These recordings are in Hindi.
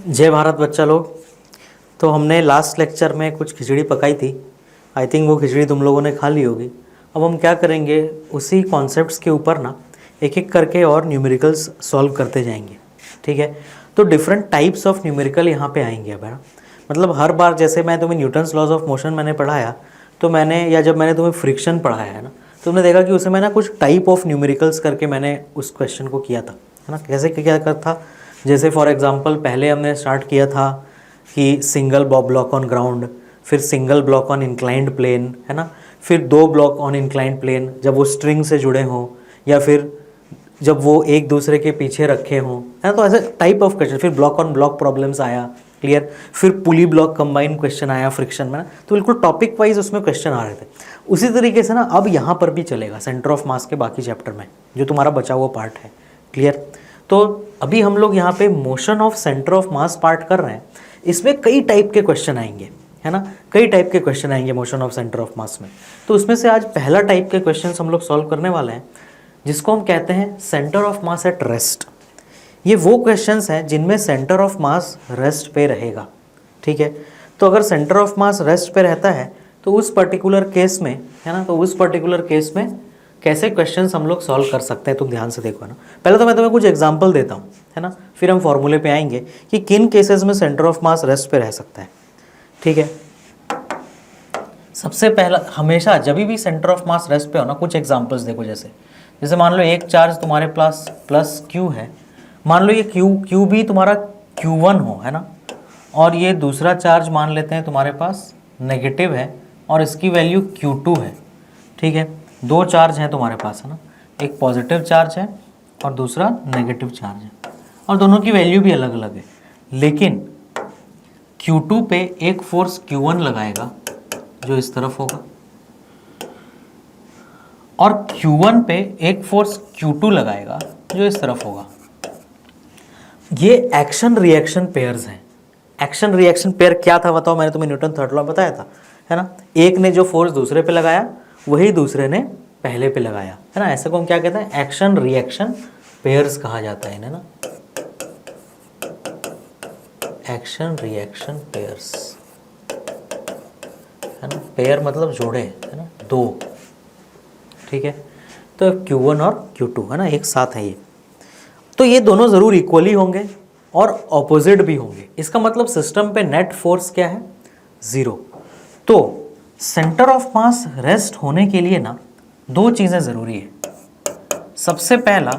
जय भारत बच्चा लोग। तो हमने लास्ट लेक्चर में कुछ खिचड़ी पकाई थी। आई थिंक वो खिचड़ी तुम लोगों ने खा ली होगी। अब हम क्या करेंगे, उसी कॉन्सेप्ट्स के ऊपर ना एक एक करके और न्यूमेरिकल्स सॉल्व करते जाएंगे। ठीक है, तो डिफरेंट टाइप्स ऑफ न्यूमेरिकल यहाँ पे आएंगे। अब है ना, मतलब हर बार जैसे मैं तुम्हें न्यूटन्स लॉज ऑफ मोशन मैंने पढ़ाया, तो मैंने या जब मैंने तुम्हें फ्रिक्शन पढ़ाया है ना, तो तुमने देखा कि उसमें ना कुछ टाइप ऑफ न्यूमेरिकल्स करके मैंने उस क्वेश्चन को किया था, है ना। कैसे क्या कर था, जैसे फॉर एग्जांपल पहले हमने स्टार्ट किया था कि सिंगल ब्लॉक ऑन ग्राउंड, फिर single block on inclined plane, है ना, फिर दो ब्लॉक ऑन इंक्लाइंड प्लेन जब वो स्ट्रिंग से जुड़े हों, या फिर जब वो एक दूसरे के पीछे रखे हों, है ना। तो ऐसे टाइप ऑफ क्वेश्चन, फिर ब्लॉक ऑन ब्लॉक प्रॉब्लम्स आया, क्लियर। फिर पुली ब्लॉक कंबाइन क्वेश्चन आया फ्रिक्शन में ना, तो बिल्कुल टॉपिक वाइज उसमें क्वेश्चन आ रहे थे। उसी तरीके से ना अब यहाँ पर भी चलेगा सेंटर ऑफ मास के बाकी चैप्टर में, जो तुम्हारा बचा हुआ पार्ट है, क्लियर। तो अभी हम लोग यहाँ पे motion of centre of mass part कर रहे हैं। इसमें कई टाइप के क्वेश्चन आएंगे, है ना, कई टाइप के क्वेश्चन आएंगे मोशन ऑफ सेंटर ऑफ मास में। तो उसमें से आज पहला टाइप के क्वेश्चन हम लोग सॉल्व करने वाले हैं, जिसको हम कहते हैं centre of mass at rest. ये वो क्वेश्चंस हैं जिनमें सेंटर ऑफ मास रेस्ट पे रहेगा। ठीक है, तो अगर सेंटर ऑफ मास रेस्ट पे रहता है तो उस पर्टिकुलर केस में, है ना, तो उस पर्टिकुलर केस में कैसे क्वेश्चंस हम लोग सॉल्व कर सकते हैं, तुम ध्यान से देखो ना। पहले तो मैं तुम्हें कुछ एग्जांपल देता हूँ, है ना, फिर हम फॉर्मूले पे आएंगे कि किन केसेस में सेंटर ऑफ मास रेस्ट पे रह सकता है। ठीक है, सबसे पहला, हमेशा जब भी सेंटर ऑफ मास रेस्ट पे हो ना, कुछ एग्जांपल्स देखो। जैसे मान लो एक चार्ज तुम्हारे पास प्लस क्यू है, मान लो ये क्यू भी तुम्हारा Q1 हो, है ना, और ये दूसरा चार्ज मान लेते हैं तुम्हारे पास नेगेटिव है और इसकी वैल्यू Q2 है। ठीक है, दो चार्ज हैं तुम्हारे पास, है ना, एक पॉजिटिव चार्ज है और दूसरा नेगेटिव चार्ज है, और दोनों की वैल्यू भी अलग अलग है। लेकिन Q2 पे एक फोर्स Q1 लगाएगा जो इस तरफ होगा, और Q1 पे एक फोर्स Q2 लगाएगा जो इस तरफ होगा। ये एक्शन रिएक्शन पेयर्स हैं। एक्शन रिएक्शन पेयर क्या था बताओ, मैंने तुम्हें न्यूटन थर्ड लॉ बताया था, है ना। एक ने जो फोर्स दूसरे पे लगाया वही दूसरे ने पहले पे लगाया, है ना। ऐसे को हम क्या कहते हैं, एक्शन रिएक्शन पेयर्स कहा जाता है इन्हें ना, एक्शन रिएक्शन पेयर्स, है ना। पेयर मतलब जोड़े, है ना, दो। ठीक है, तो Q1 और Q2, है ना, एक साथ है ये। तो ये दोनों ज़रूर इक्वली होंगे और ऑपोजिट भी होंगे। इसका मतलब सिस्टम पे नेट फोर्स क्या है, ज़ीरो। तो सेंटर ऑफ मास रेस्ट होने के लिए ना दो चीज़ें ज़रूरी है। सबसे पहला,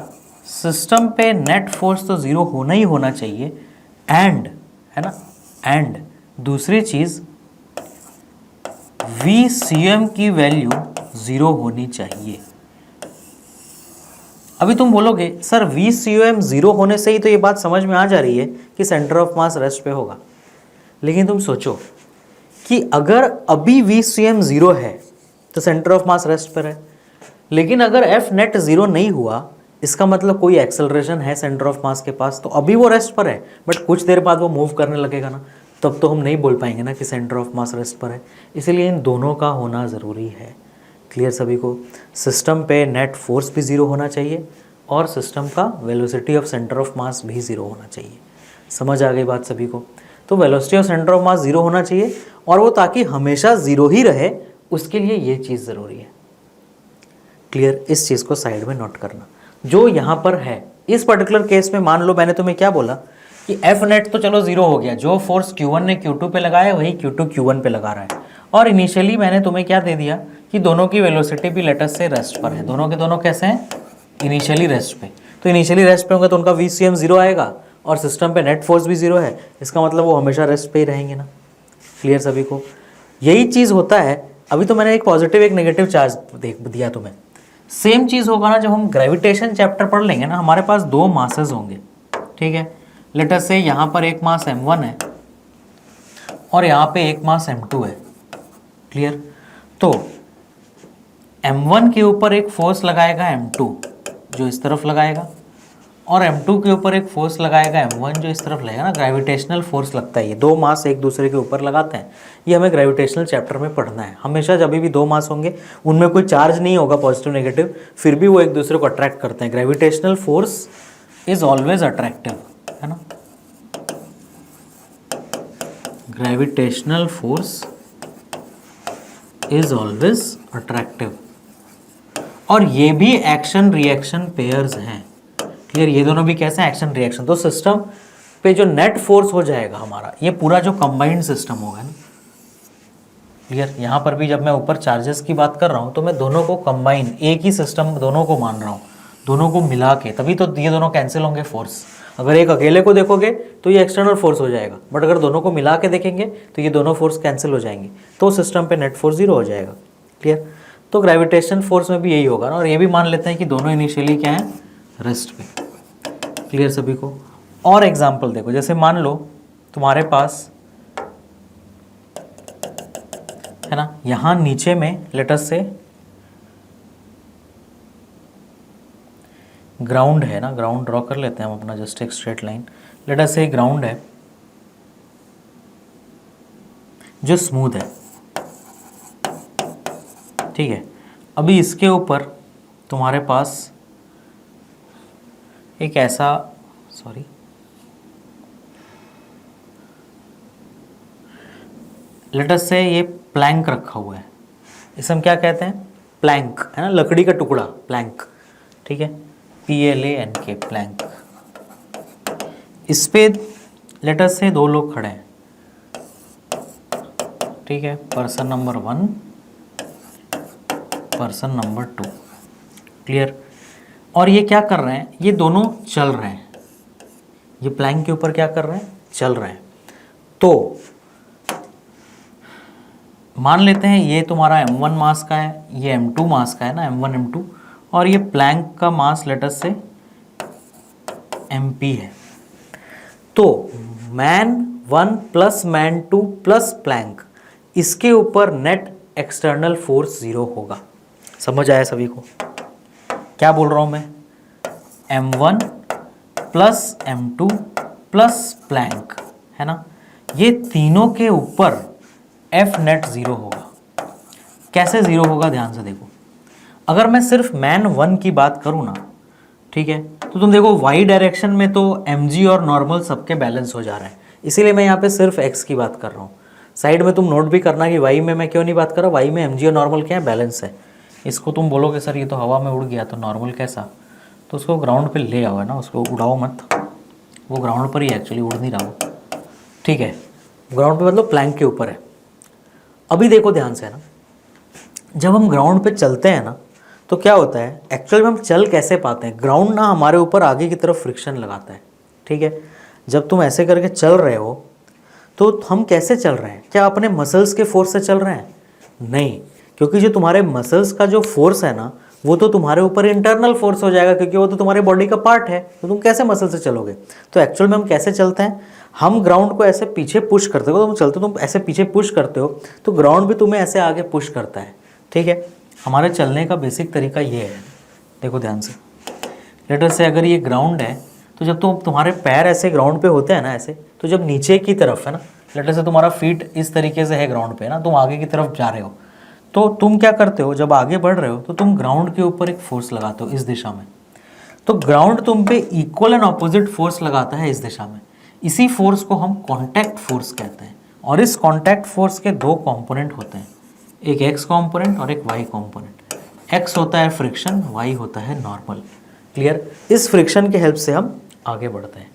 सिस्टम पे नेट फोर्स तो ज़ीरो होना ही होना चाहिए, एंड, है ना, एंड दूसरी चीज़ VCM की वैल्यू ज़ीरो होनी चाहिए। अभी तुम बोलोगे सर VCM ज़ीरो होने से ही तो ये बात समझ में आ जा रही है कि सेंटर ऑफ मास रेस्ट पे होगा। लेकिन तुम सोचो कि अगर अभी VCM ज़ीरो है तो सेंटर ऑफ मास रेस्ट पर है, लेकिन अगर F नेट ज़ीरो नहीं हुआ, इसका मतलब कोई एक्सेलरेशन है सेंटर ऑफ मास के पास, तो अभी वो रेस्ट पर है, बट कुछ देर बाद वो मूव करने लगेगा ना, तब तो हम नहीं बोल पाएंगे ना कि सेंटर ऑफ मास रेस्ट पर है। इसीलिए इन दोनों का होना ज़रूरी है। क्लियर सभी को, सिस्टम पे नेट फोर्स भी ज़ीरो होना चाहिए और सिस्टम का वेलोसिटी ऑफ सेंटर ऑफ मास भी ज़ीरो होना चाहिए। समझ आ गई बात सभी को। तो velocity of centre of mass zero होना चाहिए, और वो ताकि हमेशा ज़ीरो ही रहे उसके लिए ये चीज़ ज़रूरी है। क्लियर, इस चीज़ को साइड में नोट करना। जो यहाँ पर है इस पर्टिकुलर केस में, मान लो मैंने तुम्हें क्या बोला कि F नेट तो चलो ज़ीरो हो गया, जो फोर्स Q1 ने Q2 पे लगाया वही Q2 Q1 पे लगा रहा है, और इनिशियली मैंने तुम्हें क्या दे दिया कि दोनों की वेलोसिटी भी लेटस से रेस्ट पर है। दोनों के दोनों कैसे हैं, इनिशियली रेस्ट पे। तो इनिशियली रेस्ट पे होंगे तो उनका VCM ज़ीरो आएगा और सिस्टम पे नेट फोर्स भी ज़ीरो है, इसका मतलब वो हमेशा रेस्ट पे ही रहेंगे ना। क्लियर सभी को, यही चीज़ होता है। अभी तो मैंने एक पॉजिटिव एक नेगेटिव चार्ज दिया तुम्हें, सेम चीज़ होगा ना जब हम ग्रेविटेशन चैप्टर पढ़ लेंगे ना। हमारे पास दो मासेस होंगे, ठीक है, लेट अस से यहाँ पर एक मास M1 है और यहाँ पे एक मास M2 है। क्लियर, तो M1 के ऊपर एक फोर्स लगाएगा M2 जो इस तरफ लगाएगा, और M2 के ऊपर एक फोर्स लगाएगा M1 जो इस तरफ लगेगा ना। ग्रेविटेशनल फोर्स लगता है, ये दो मास एक दूसरे के ऊपर लगाते हैं। ये हमें ग्रेविटेशनल चैप्टर में पढ़ना है। हमेशा जब भी दो मास होंगे उनमें कोई चार्ज नहीं होगा पॉजिटिव नेगेटिव, फिर भी वो एक दूसरे को अट्रैक्ट करते हैं। Gravitational force is always attractive, है ना। Gravitational force is always attractive. और ये भी एक्शन रिएक्शन पेयर्स हैं। क्लियर, ये दोनों भी कैसे एक्शन रिएक्शन। तो सिस्टम पे जो नेट फोर्स हो जाएगा हमारा, ये पूरा जो कंबाइंड सिस्टम होगा ना। क्लियर, यहाँ पर भी जब मैं ऊपर चार्जेस की बात कर रहा हूँ तो मैं दोनों को कंबाइन, एक ही सिस्टम दोनों को मान रहा हूँ, दोनों को मिला के, तभी तो ये दोनों कैंसिल होंगे फोर्स। अगर एक अकेले को देखोगे तो ये एक्सटर्नल फोर्स हो जाएगा, बट अगर दोनों को मिला के देखेंगे तो ये दोनों फोर्स कैंसिल हो जाएंगे, तो सिस्टम पे नेट फोर्स 0 हो जाएगा। क्लियर, तो ग्रेविटेशन फोर्स में भी यही होगा ना। और ये भी मान लेते हैं कि दोनों इनिशियली क्या है, रेस्ट पे। क्लियर सभी को। और एग्जाम्पल देखो, जैसे मान लो तुम्हारे पास है ना, यहाँ नीचे में लेट अस से ग्राउंड है ना, ग्राउंड ड्रॉ कर लेते हैं हम अपना, जस्ट एक स्ट्रेट लाइन। लेट अस से ग्राउंड है जो स्मूथ है, ठीक है। अभी इसके ऊपर तुम्हारे पास एक ऐसा, सॉरी, लेट अस से ये प्लैंक रखा हुआ है, इसे हम क्या कहते हैं, प्लैंक, है ना, लकड़ी का टुकड़ा, प्लैंक, ठीक है, PLANK, प्लैंक। इस पे लेट अस से 2 लोग खड़े हैं, ठीक है, person number 1, person number 2। Clear. और ये क्या कर रहे हैं, ये दोनों चल रहे हैं, ये प्लैंक के ऊपर क्या कर रहे हैं, चल रहे हैं। तो मान लेते हैं ये तुम्हारा m1 मास का है, ये m2 मास का है ना, m1 m2, और ये प्लैंक का मास लेट अस से mp है। तो man 1 plus man 2 plus plank, इसके ऊपर नेट एक्सटर्नल फोर्स 0 होगा। समझ आया सभी को क्या बोल रहा हूं मैं, m1 plus m2 plus Planck, है ना, ये तीनों के ऊपर F नेट 0 होगा। कैसे 0 होगा, ध्यान से देखो। अगर मैं सिर्फ मैन 1 की बात करूँ ना, ठीक है, तो तुम देखो y डायरेक्शन में तो mg और नॉर्मल सबके बैलेंस हो जा रहे हैं, इसीलिए मैं यहाँ पे सिर्फ x की बात कर रहा हूँ। साइड में तुम नोट भी करना कि y में मैं क्यों नहीं बात कर रहा, y में mg और नॉर्मल क्या है, बैलेंस है। इसको तुम बोलोगे सर ये तो हवा में उड़ गया, तो नॉर्मल कैसा, तो उसको ग्राउंड पे ले आओ, है ना, उसको उड़ाओ मत, वो ग्राउंड पर ही एक्चुअली उड़ नहीं रहा हो, ठीक है, ग्राउंड पे मतलब प्लैंक के ऊपर है। अभी देखो ध्यान से, है ना, जब हम ग्राउंड पे चलते हैं ना, तो क्या होता है, एक्चुअली में हम चल कैसे पाते हैं, ग्राउंड ना हमारे ऊपर आगे की तरफ फ्रिक्शन लगाता है, ठीक है। जब तुम ऐसे करके चल रहे हो तो हम कैसे चल रहे हैं, क्या अपने मसल्स के फोर्स से चल रहे हैं, नहीं, क्योंकि जो तुम्हारे मसल्स का जो फोर्स है ना, वो तो तुम्हारे ऊपर इंटरनल फोर्स हो जाएगा, क्योंकि वो तो तुम्हारे बॉडी का पार्ट है, तो तुम कैसे मसल से चलोगे। तो एक्चुअल में हम कैसे चलते हैं, हम ग्राउंड को ऐसे पीछे पुश करते हो, तुम चलते हो, तुम ऐसे पीछे पुश करते हो, तो ग्राउंड भी तुम्हें ऐसे आगे पुश करता है, ठीक है। हमारे चलने का बेसिक तरीका ये है, देखो ध्यान से। लेट अस से अगर ये ग्राउंड है, तो जब तुम्हारे पैर ऐसे ग्राउंड पे होते हैं ना, ऐसे, तो जब नीचे की तरफ, है ना, लेट अस से तुम्हारा फीट इस तरीके से है ग्राउंड पे, ना, तुम आगे की तरफ जा रहे हो, तो तुम क्या करते हो, जब आगे बढ़ रहे हो तो तुम ग्राउंड के ऊपर एक फोर्स लगाते हो इस दिशा में, तो ग्राउंड तुम पे इक्वल एंड ऑपोजिट फोर्स लगाता है इस दिशा में। इसी फोर्स को हम कॉन्टैक्ट फोर्स कहते हैं। और इस कॉन्टैक्ट फोर्स के 2 कंपोनेंट होते हैं, एक एक्स कंपोनेंट और एक वाई कंपोनेंट। एक्स होता है फ्रिक्शन, वाई होता है नॉर्मल। क्लियर। इस फ्रिक्शन के हेल्प से हम आगे बढ़ते हैं।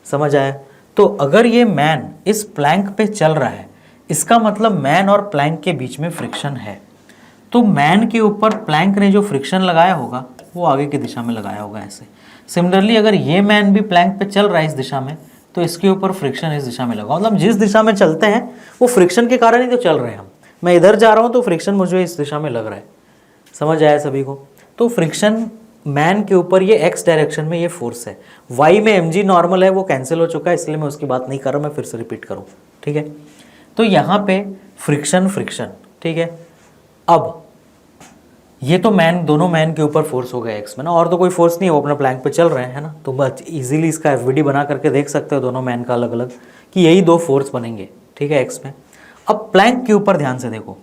समझ आया। तो अगर ये मैन इस प्लैंक पे चल रहा है, इसका मतलब मैन और प्लैंक के बीच में फ्रिक्शन है, तो मैन के ऊपर प्लैंक ने जो फ्रिक्शन लगाया होगा वो आगे की दिशा में लगाया होगा ऐसे। सिमिलरली अगर ये मैन भी प्लैंक पे चल रहा है इस दिशा में, तो इसके ऊपर फ्रिक्शन इस दिशा में लगा, मतलब जिस दिशा में चलते हैं वो फ्रिक्शन के कारण ही तो चल रहे हैं हम। मैं इधर जा रहा हूँ तो फ्रिक्शन मुझे इस दिशा में लग रहा है। समझ आया सभी को। तो फ्रिक्शन मैन के ऊपर ये एक्स डायरेक्शन में ये फोर्स है। वाई में mg नॉर्मल है, वो कैंसिल हो चुका है, इसलिए मैं उसकी बात नहीं कर रहा, मैं फिर से रिपीट करूँ, ठीक है। तो यहाँ पे फ्रिक्शन फ्रिक्शन, ठीक है। अब ये तो मैन, दोनों मैन के ऊपर फोर्स हो गया एक्स में ना, और तो कोई फोर्स नहीं है, वो अपना प्लैंक पे चल रहे हैं, है ना। तो बस इजीली इसका एफवीडी बना करके देख सकते हो दोनों मैन का अलग अलग, कि यही 2 फोर्स बनेंगे, ठीक है, एक्स में। अब प्लैंक के ऊपर ध्यान से देखो,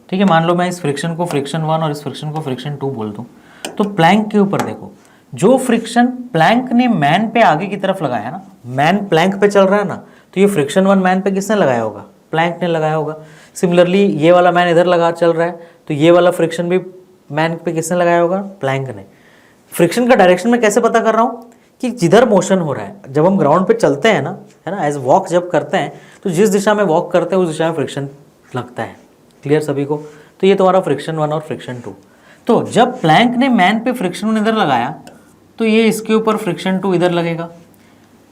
ठीक है। मान लो मैं इस फ्रिक्शन को फ्रिक्शन 1 और इस फ्रिक्शन को फ्रिक्शन 2 बोल दूं, तो प्लैंक के ऊपर देखो, जो फ्रिक्शन प्लैंक ने मैन पे आगे की तरफ लगाया ना, मैन प्लैंक पे चल रहा है ना, तो ये फ्रिक्शन 1 मैन पे किसने लगाया होगा, प्लैंक ने लगाया होगा। सिमिलरली ये वाला मैन इधर लगा चल रहा है, तो ये वाला फ्रिक्शन भी मैन पे किसने लगाया होगा, प्लैंक ने। फ्रिक्शन का डायरेक्शन मैं कैसे पता कर रहा हूँ कि जिधर मोशन हो रहा है, जब हम ग्राउंड पे चलते हैं ना, है ना, एज वॉक जब करते हैं तो जिस दिशा में वॉक करते हैं उस दिशा में फ्रिक्शन लगता है। क्लियर सभी को। तो ये तुम्हारा फ्रिक्शन 1 और फ्रिक्शन 2। तो जब प्लैंक ने मैन पे फ्रिक्शन 1 इधर लगाया तो ये इसके ऊपर फ्रिक्शन 2 इधर लगेगा,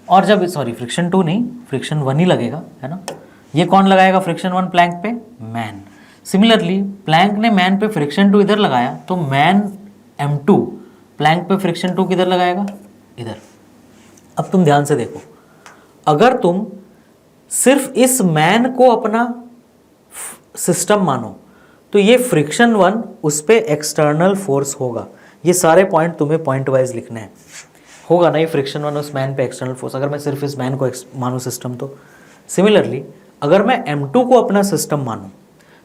और जब फ्रिक्शन 2 नहीं, फ्रिक्शन 1 ही लगेगा, है ना। ये कौन लगाएगा फ्रिक्शन 1 प्लैंक पे, मैन। सिमिलरली प्लैंक ने मैन पे फ्रिक्शन 2 इधर लगाया तो मैन M2 प्लैंक पे फ्रिक्शन 2 किधर लगाएगा, इधर। अब तुम ध्यान से देखो, अगर तुम सिर्फ इस मैन को अपना सिस्टम मानो तो ये फ्रिक्शन 1 उस पे एक्सटर्नल फोर्स होगा। ये सारे पॉइंट तुम्हें पॉइंट वाइज लिखने हैं, होगा ना, ये फ्रिक्शन 1 उस मैन पे एक्सटर्नल फोर्स, अगर मैं सिर्फ इस मैन को मानूं सिस्टम तो। सिमिलरली अगर मैं M2 को अपना सिस्टम मानूं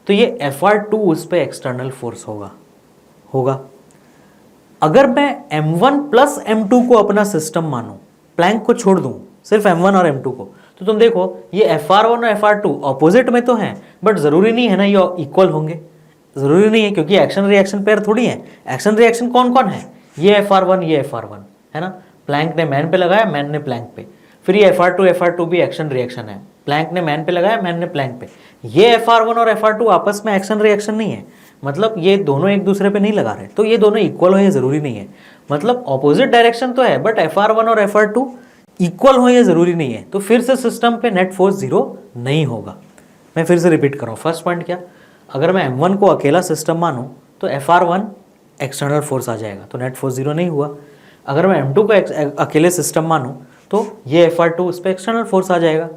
तो ये FR2 उस पे एक्सटर्नल फोर्स होगा। अगर मैं M1 प्लस M2 को अपना सिस्टम मानूं, प्लैंक को छोड़ दूं, सिर्फ M1 और M2 को, तो तुम देखो ये FR1 और FR2 ऑपोजिट में तो हैं, बट जरूरी नहीं है ना ये इक्वल होंगे, जरूरी नहीं है, क्योंकि एक्शन रिएक्शन पेयर थोड़ी है। एक्शन रिएक्शन कौन कौन है, ये FR1 ये FR1, है ना। प्लैंक ने मैन पे लगाया, मैन ने प्लैंक पे। फिर ये FR2 भी एक्शन रिएक्शन है, प्लैंक ने मैन पे लगाया, मैन ने प्लैंक पे। ये FR1 और FR2 आपस में एक्शन रिएक्शन नहीं है, मतलब ये दोनों एक दूसरे पे नहीं लगा रहे, तो ये दोनों इक्वल हो ये जरूरी नहीं है। मतलब ऑपोजिट डायरेक्शन तो है, बट FR1 और FR2 इक्वल हो ये जरूरी नहीं है। तो फिर से सिस्टम पे नेट फोर्स 0 नहीं होगा। मैं फिर से रिपीट कर रहा हूँ, फर्स्ट पॉइंट क्या, अगर मैं M1 को अकेला सिस्टम मानूं तो FR1 एक्सटर्नल फोर्स आ जाएगा, तो नेट फोर्स 0 नहीं हुआ। अगर मैं M2 को अकेले सिस्टम मानूं तो ये FR2 उस पर एक्सटर्नल फोर्स आ जाएगा,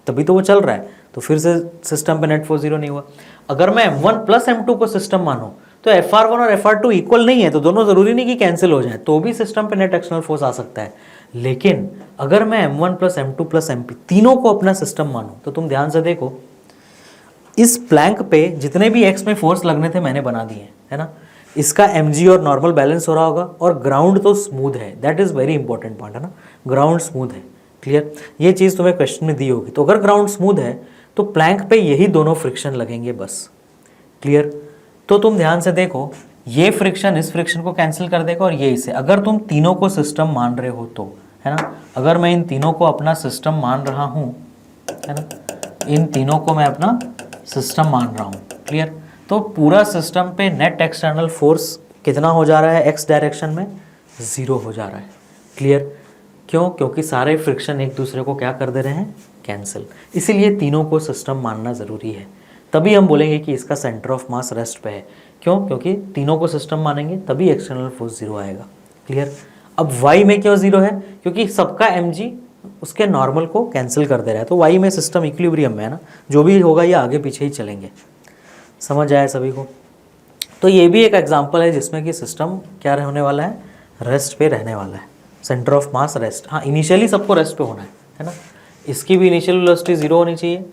तभी तो वो चल रहा है, तो फिर से सिस्टम पे नेट फोर्स 0 नहीं हुआ। अगर मैं M1 प्लस M2 को सिस्टम मानूं तो FR1 और FR2 इक्वल नहीं है, तो दोनों जरूरी नहीं कि कैंसिल हो जाए, तो भी सिस्टम पे नेट एक्सटर्नल फोर्स आ सकता है। लेकिन अगर मैं M1 plus M2 plus MP तीनों को अपना सिस्टम मानूं तो तुम ध्यान से देखो, इस प्लैंक पे जितने भी एक्स में फोर्स लगने थे मैंने बना दिए, है ना। इसका mg और नॉर्मल बैलेंस हो रहा होगा, और ग्राउंड तो स्मूथ है, that is very important point, है ना, ग्राउंड स्मूथ है। क्लियर, ये चीज़ तुम्हें क्वेश्चन में दी होगी। तो अगर ग्राउंड स्मूथ है तो प्लैंक पे यही दोनों फ्रिक्शन लगेंगे बस। क्लियर, तो तुम ध्यान से देखो, ये फ्रिक्शन इस फ्रिक्शन को कैंसिल कर देगा और ये इसे, अगर तुम तीनों को सिस्टम मान रहे हो तो, है ना। अगर मैं इन तीनों को अपना सिस्टम मान रहा हूँ, है ना, इन तीनों को मैं अपना सिस्टम मान रहा हूँ। क्लियर, तो पूरा सिस्टम पे नेट एक्सटर्नल फोर्स कितना हो जा रहा है, एक्स डायरेक्शन में 0 हो जा रहा है। क्लियर, क्यों, क्योंकि सारे फ्रिक्शन एक दूसरे को क्या कर दे रहे हैं, कैंसिल। इसीलिए तीनों को सिस्टम मानना ज़रूरी है, तभी हम बोलेंगे कि इसका सेंटर ऑफ मास रेस्ट पे है। क्यों, क्योंकि तीनों को सिस्टम मानेंगे तभी एक्सटर्नल फोर्स 0 आएगा। क्लियर, अब y में क्यों 0 है, क्योंकि सबका mg उसके नॉर्मल को कैंसिल कर दे रहा है, तो y में सिस्टम इक्विलिब्रियम में है ना, जो भी होगा ये आगे पीछे ही चलेंगे। समझ आया सभी को। तो ये भी एक एग्जांपल है जिसमें कि सिस्टम क्या होने वाला है, रेस्ट पे रहने वाला है, सेंटर ऑफ मास रेस्ट। हाँ, इनिशियली सबको रेस्ट पे होना है ना। इसकी भी इनिशियल वेलोसिटी 0 होनी चाहिए,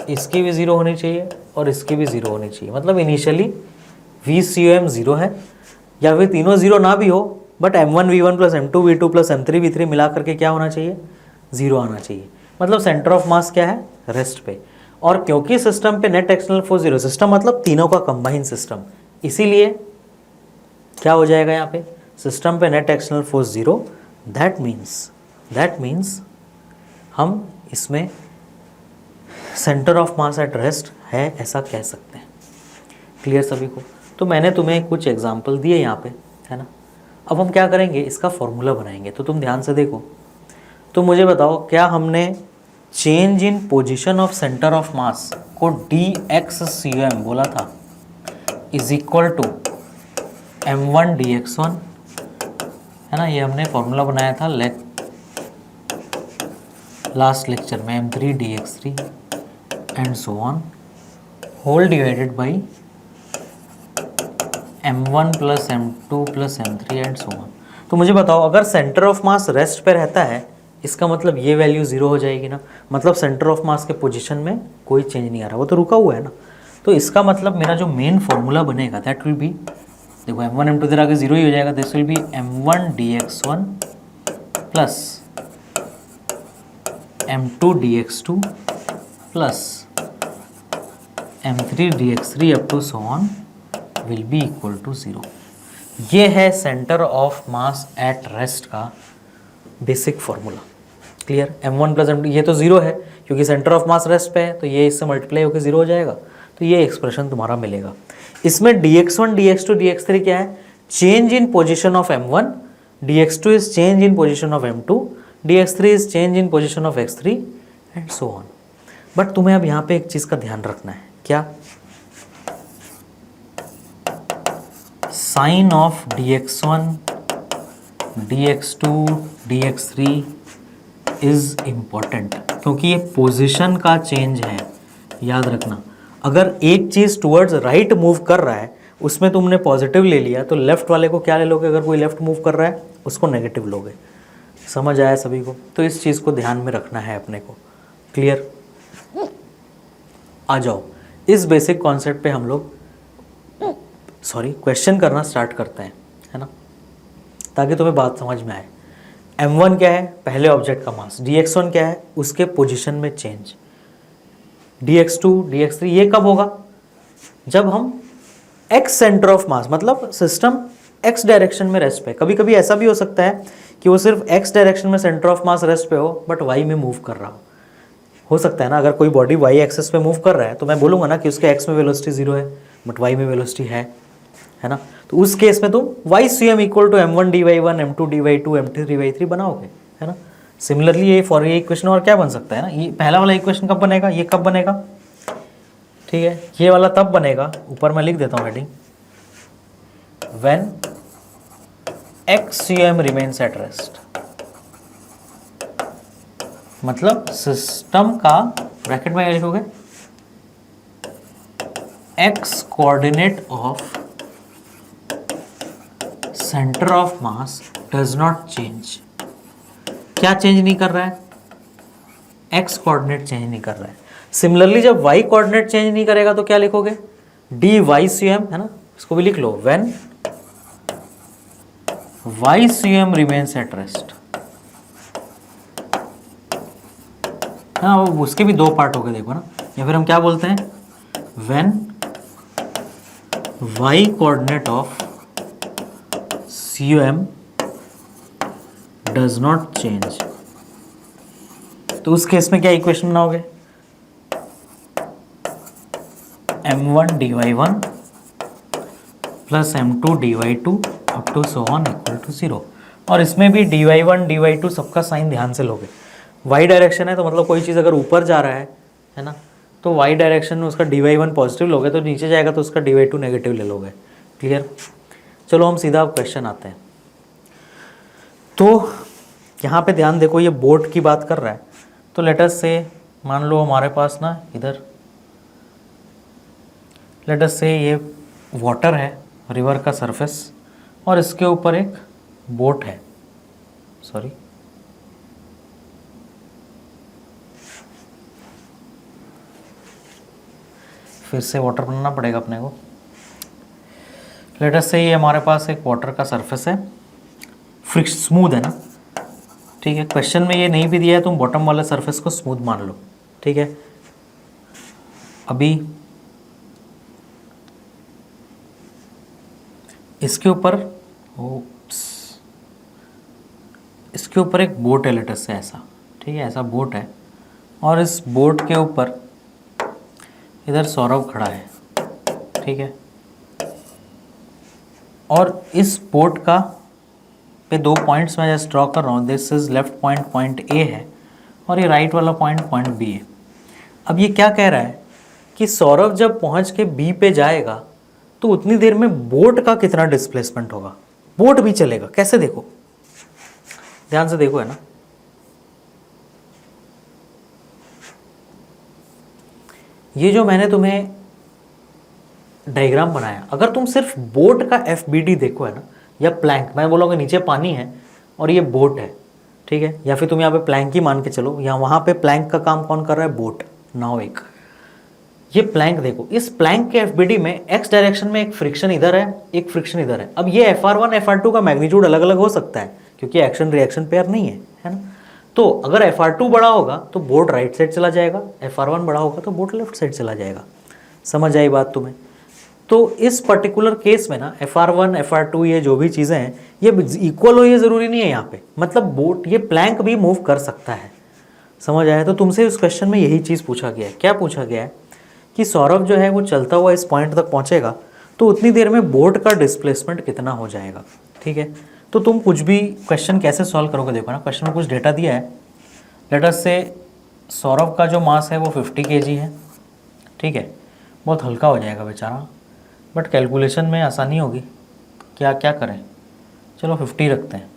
इसकी भी 0 होनी चाहिए, और इसकी भी 0 होनी चाहिए। मतलब इनिशियली VCOM 0 है, या फिर तीनों 0 ना भी हो, but M1 V1 plus M2 V2 plus M3 V3 मिला करके क्या होना चाहिए, 0 आना चाहिए। मतलब सेंटर ऑफ मास क्या है, रेस्ट पे। और क्योंकि सिस्टम पे नेट एक्सटर्नल फोर्स 0, सिस्टम मतलब तीनों का कंबाइन सिस्टम, इसीलिए क्या हो जाएगा यहाँ पे, सिस्टम पे net external force 0। That means हम इसमें centre of mass at rest है, ऐसा कह सकते हैं। क्लियर सभी को। तो मैंने तुम्हें कुछ एग्जाम्पल दिए यहाँ पे, है ना। अब हम क्या करेंगे, इसका फॉर्मूला बनाएंगे। तो तुम ध्यान से देखो, तो मुझे बताओ, क्या हमने change in position of centre of मास को dxcom बोला था, is equal to m1 dx1, है ना। ये हमने फॉर्मूला बनाया था लास्ट लेक्चर में, m3 dx3 and so on, whole divided by m1 plus m2 plus m3 and so on. तो मुझे बताओ, अगर सेंटर ऑफ मास रेस्ट पे रहता है, इसका मतलब ये वैल्यू 0 हो जाएगी ना। मतलब सेंटर ऑफ मास के पोजीशन में कोई चेंज नहीं आ रहा, वो तो रुका हुआ है ना। तो इसका मतलब मेरा जो मेन फॉर्मूला बनेगा दैट विल बी, देखो m1 m2 इधर आके 0 ही हो जाएगा, this will be m1 dx1 plus m2 dx2 plus m3 dx3 up to so on will be equal to 0। ये है centre of mass at rest का basic formula. Clear? m1 plus m2, ये तो 0 है क्योंकि सेंटर ऑफ मास रेस्ट पे है, तो ये इससे मल्टीप्लाई होकर 0 हो जाएगा, तो ये एक्सप्रेशन तुम्हारा मिलेगा। इसमें dx1 dx2 dx3 क्या है? Change in position of m1, dx2 is change in position of m2, dx3 is change in position of x3 and so on. But तुम्हें अब यहाँ पे एक चीज़ का ध्यान रखना है, क्या? Sign of dx1 dx2 dx3 is important, क्योंकि ये पोजीशन का चेंज है। याद रखना, अगर एक चीज़ टुवर्ड्स राइट मूव कर रहा है उसमें तुमने पॉजिटिव ले लिया, तो लेफ्ट वाले को क्या ले लोगे? अगर कोई लेफ्ट मूव कर रहा है उसको नेगेटिव लोगे। समझ आया सभी को? तो इस चीज़ को ध्यान में रखना है अपने को। क्लियर? आ जाओ, इस बेसिक कॉन्सेप्ट पे हम लोग क्वेश्चन करना स्टार्ट करते हैं, है ना, ताकि तुम्हें बात समझ में आए। m1 क्या है? पहले ऑब्जेक्ट का मास। dx1 क्या है? उसके पोजीशन में चेंज। dx2 dx3 ये कब होगा? जब हम x सेंटर ऑफ मास, मतलब सिस्टम x डायरेक्शन में रेस्ट पे। कभी कभी ऐसा भी हो सकता है कि वो सिर्फ x डायरेक्शन में सेंटर ऑफ मास रेस्ट पे हो बट y में मूव कर रहा हो सकता है ना। अगर कोई बॉडी y एक्सेस पे मूव कर रहा है तो मैं बोलूँगा ना कि उसके x में वेलोसिटी 0 है बट y में वेलोसिटी है ना। तो उस केस में तुम YCM equal to m1 dy1 m2 dy2 m3 dy3 बनाओगे, है ना। सिमिलरली ये फॉर ये इक्वेशन और क्या बन सकता है ना, ये पहला वाला इक्वेशन कब बनेगा? ये कब बनेगा? ठीक है, ये वाला तब बनेगा, ऊपर मैं लिख देता हूँ heading, when XCM remains at rest. मतलब सिस्टम का, ब्रैकेट में क्या लिखोगे? x coordinate of centre of mass does not change. क्या चेंज नहीं कर रहा है? x कोऑर्डिनेट चेंज नहीं कर रहा है। सिमिलरली जब y कोऑर्डिनेट चेंज नहीं करेगा तो क्या लिखोगे? dycm, है ना, इसको भी लिख लो, when YCM remains at rest. हाँ, उसके भी दो पार्ट हो गए, देखो ना। या फिर हम क्या बोलते हैं? When y coordinate of CM does not change. तो उस केस में क्या इक्वेशन बनाओगे? m1 dy1 plus m2 dy2 up to so on equal to 0। और इसमें भी dy1 dy2 सबका साइन ध्यान से लोगे। y डायरेक्शन है तो मतलब कोई चीज़ अगर ऊपर जा रहा है ना, तो y डायरेक्शन में उसका dy1 पॉजिटिव लोगे, तो नीचे जाएगा तो उसका dy2 नेगेटिव ले लोगे। क्लियर? चलो हम सीधा क्वेश्चन आते हैं। तो यहाँ पे ध्यान देखो, ये बोट की बात कर रहा है। तो लेट अस से, मान लो हमारे पास ना इधर, लेट अस से ये वाटर है, रिवर का सरफेस, और इसके ऊपर एक बोट है। सॉरी, फिर से वाटर बनाना पड़ेगा अपने को। लेट अस से ये हमारे पास एक वाटर का सरफेस है, फ्रिक्शन स्मूथ है ना, ठीक है। क्वेश्चन में ये नहीं भी दिया है, तुम बॉटम वाले सरफेस को स्मूथ मान लो, ठीक है। अभी इसके ऊपर एक बोट है, लेट अस से ऐसा, ठीक है, ऐसा बोट है, और इस बोट के ऊपर इधर सौरभ खड़ा है, ठीक है। और इस बोट का पे दो पॉइंट्स मैं जस्ट ड्रॉ कर रहा हूँ। This is left point, point A है, और ये राइट वाला पॉइंट, पॉइंट बी है। अब ये क्या कह रहा है कि सौरभ जब पहुँच के बी पे जाएगा तो उतनी देर में बोट का कितना डिस्प्लेसमेंट होगा। बोट भी चलेगा, कैसे? देखो, ध्यान से देखो, है ना। ये जो मैंने तुम्हें डायग्राम बनाया, अगर तुम सिर्फ बोट का FBD देखो, है ना, या प्लैंक, मैं बोलूँगा नीचे पानी है और ये बोट है, ठीक है, या फिर तुम यहाँ पे प्लैंक ही मान के चलो, या वहाँ पे प्लैंक का काम कौन कर रहा है? बोट, नाव एक। ये प्लैंक देखो, इस प्लैंक के FBD में x डायरेक्शन में एक फ्रिक्शन इधर है, एक फ्रिक्शन इधर है। अब ये FR1 FR2 का मैग्नीट्यूड अलग अलग हो सकता है क्योंकि एक्शन रिएक्शन पेयर नहीं है ना। तो अगर FR2 बड़ा होगा तो बोट राइट साइड चला जाएगा, FR1 बड़ा होगा तो बोट लेफ्ट साइड चला जाएगा। समझ आई बात तुम्हें? तो इस पर्टिकुलर केस में ना FR1 FR2 ये जो भी चीज़ें हैं ये इक्वल हो ये ज़रूरी नहीं है यहाँ पे, मतलब बोट ये प्लैंक भी मूव कर सकता है। समझ आया? तो तुमसे इस क्वेश्चन में यही चीज़ पूछा गया है। क्या पूछा गया है कि सौरभ जो है वो चलता हुआ इस पॉइंट तक पहुँचेगा तो उतनी देर में बोट का डिस्प्लेसमेंट कितना हो जाएगा। ठीक है, तो तुम कुछ भी क्वेश्चन कैसे सॉल्व करोगे देखो ना, क्वेश्चन में कुछ डेटा दिया है। लेट अस से सौरभ का जो मास है वो 50 kg है। ठीक है, बहुत हल्का हो जाएगा बेचारा, बट कैलकुलेशन में आसानी होगी। क्या क्या करें, चलो 50 रखते हैं,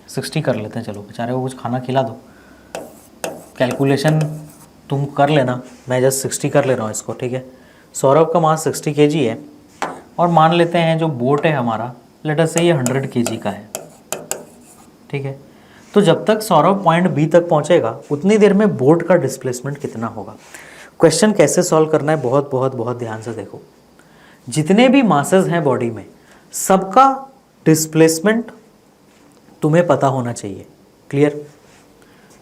60 कर लेते हैं। चलो बेचारे को कुछ खाना खिला दो। कैलकुलेशन तुम कर लेना, मैं जस्ट 60 कर ले रहा हूँ इसको। ठीक है, सौरभ का मास 60 kg है और मान लेते हैं जो बोट है हमारा लेट अस से ये 100 kg का है। ठीक है, तो जब तक सौरभ पॉइंट बी तक पहुंचेगा उतनी देर में बोट का डिस्प्लेसमेंट कितना होगा। क्वेश्चन कैसे सॉल्व करना है बहुत बहुत बहुत ध्यान से देखो। जितने भी मासेस हैं बॉडी में सबका डिस्प्लेसमेंट तुम्हें पता होना चाहिए। क्लियर?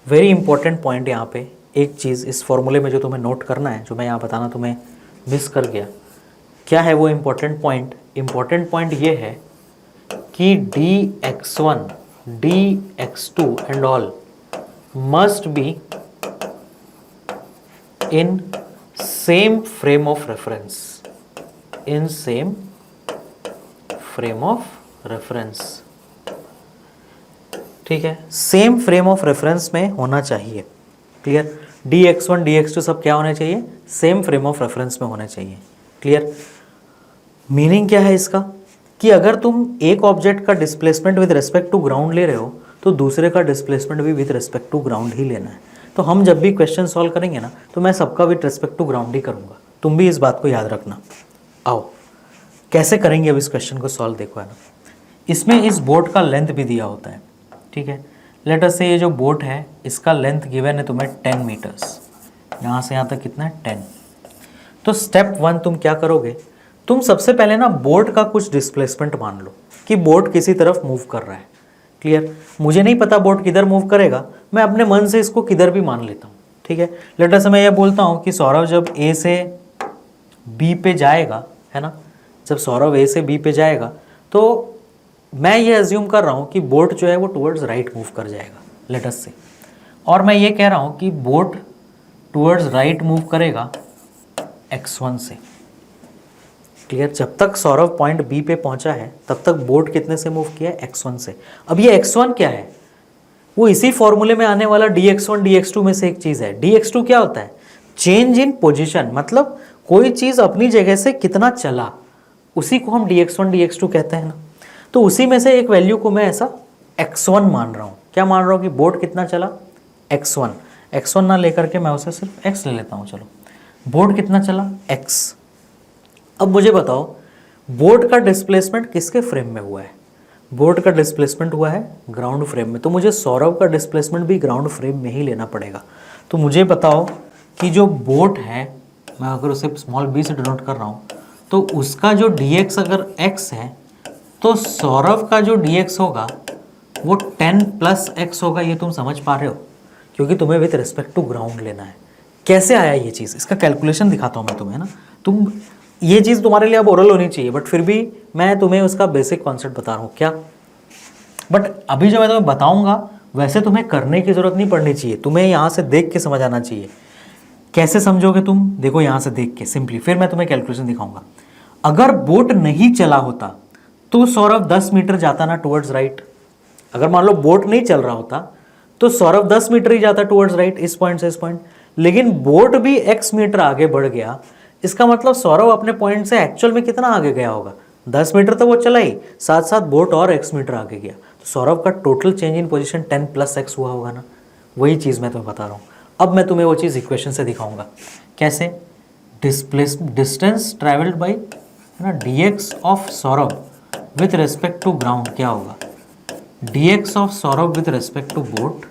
वेरी इंपॉर्टेंट पॉइंट यहाँ पे एक चीज़ इस फॉर्मूले में जो तुम्हें नोट करना है, जो मैं यहाँ बताना तुम्हें मिस कर गया। क्या है वो इम्पोर्टेंट पॉइंट? इम्पोर्टेंट पॉइंट ये है कि dx1 dx2 and all must be in same frame of reference, in same frame of reference. ठीक है, सेम फ्रेम ऑफ रेफरेंस में होना चाहिए। क्लियर? dx1 dx2 सब क्या होने चाहिए? सेम फ्रेम ऑफ रेफरेंस में होने चाहिए। क्लियर? मीनिंग क्या है इसका कि अगर तुम एक ऑब्जेक्ट का displacement with respect to ground ले रहे हो तो दूसरे का डिस्प्लेसमेंट भी विद रिस्पेक्ट टू ग्राउंड ही लेना है। तो हम जब भी क्वेश्चन सॉल्व करेंगे ना तो मैं सबका विद रिस्पेक्ट टू ग्राउंड ही करूंगा। तुम भी इस बात को याद रखना। आओ कैसे करेंगे अब इस क्वेश्चन को सॉल्व, देखो है ना। इसमें इस बोट का लेंथ भी दिया होता है। ठीक है, लेट अस से ये जो बोट है इसका लेंथ गिवन है तुम्हें 10 मीटर्स। यहाँ से यहाँ तक कितना है? 10। तो स्टेप 1 तुम क्या करोगे, तुम सबसे पहले ना बोट का कुछ डिस्प्लेसमेंट मान लो कि बोट किसी तरफ मूव कर रहा है। क्लियर? मुझे नहीं पता बोट किधर मूव करेगा, मैं अपने मन से इसको किधर भी मान लेता हूँ। ठीक है, लेट अस से मैं ये बोलता हूँ कि सौरभ जब ए से बी पे जाएगा, है ना, जब सौरभ ए से बी पे जाएगा तो मैं ये अज्यूम कर रहा हूँ कि बोट जो है वो टुवर्ड्स राइट मूव कर जाएगा लेट अस से, और मैं ये कह रहा हूँ कि बोट टुवर्ड्स राइट मूव करेगा x1 से। क्लियर? जब तक सौरभ पॉइंट बी पे पहुंचा है तब तक बोट कितने से मूव किया है? x1 से। अब ये x1 क्या है? वो इसी फॉर्मूले में आने वाला dx1 dx2 में से एक चीज़ है। dx2 क्या होता है? चेंज इन पोजीशन, मतलब कोई चीज़ अपनी जगह से कितना चला, उसी को हम dx1 dx2 कहते हैं ना। तो उसी में से एक वैल्यू को मैं ऐसा x1 मान रहा हूँ। क्या मान रहा हूँ कि बोट कितना चला? x1। x1 ना लेकर के मैं उसे सिर्फ x ले लेता हूँ। चलो, बोट कितना चला? x। अब मुझे बताओ बोट का डिस्प्लेसमेंट किसके फ्रेम में हुआ है? बोट का डिस्प्लेसमेंट हुआ है ग्राउंड फ्रेम में, तो मुझे सौरभ का डिस्प्लेसमेंट भी ग्राउंड फ्रेम में ही लेना पड़ेगा। तो मुझे बताओ कि जो बोट है, मैं अगर उसे स्मॉल b से डिनोट कर रहा हूँ, तो उसका जो dx अगर x है तो सौरभ का जो dx होगा वो 10 + x होगा। ये तुम समझ पा रहे हो? क्योंकि तुम्हें विथ रिस्पेक्ट टू ग्राउंड लेना है। कैसे आया ये चीज़, इसका कैलकुलेशन दिखाता हूँ मैं तुम्हें ना। तुम ये चीज़ तुम्हारे लिए अब ओरल होनी चाहिए, बट फिर भी मैं तुम्हें उसका बेसिक कॉन्सेप्ट बता रहा हूँ। क्या? बट अभी जो मैं तुम्हें बताऊंगा वैसे तुम्हें करने की जरूरत नहीं पड़नी चाहिए, तुम्हें यहाँ से देख के समझ आना चाहिए। कैसे समझोगे तुम? देखो यहाँ से देख के सिंपली, फिर मैं तुम्हें कैलकुलेशन दिखाऊंगा। अगर बोट नहीं चला होता तो सौरभ 10 मीटर जाता ना टुवर्ड्स राइट। अगर मान लो बोट नहीं चल रहा होता तो सौरभ 10 मीटर ही जाता टुवर्ड्स राइट, इस पॉइंट से इस पॉइंट। लेकिन बोट भी x मीटर आगे बढ़ गया, इसका मतलब सौरभ अपने पॉइंट से एक्चुअल में कितना आगे गया होगा? 10 मीटर तो वो चला ही, साथ साथ बोट और x मीटर आगे गया। तो सौरभ का total change in position 10 + x हुआ होगा ना। वही चीज़ मैं तुम्हें बता रहा हूँ। अब मैं तुम्हें वो चीज़ इक्वेशन से दिखाऊंगा। कैसे? डिस्टेंस ट्रैवल्ड बाई, है ना, dx of Saurabh with respect to ground क्या होगा? dx of Saurabh with respect to boat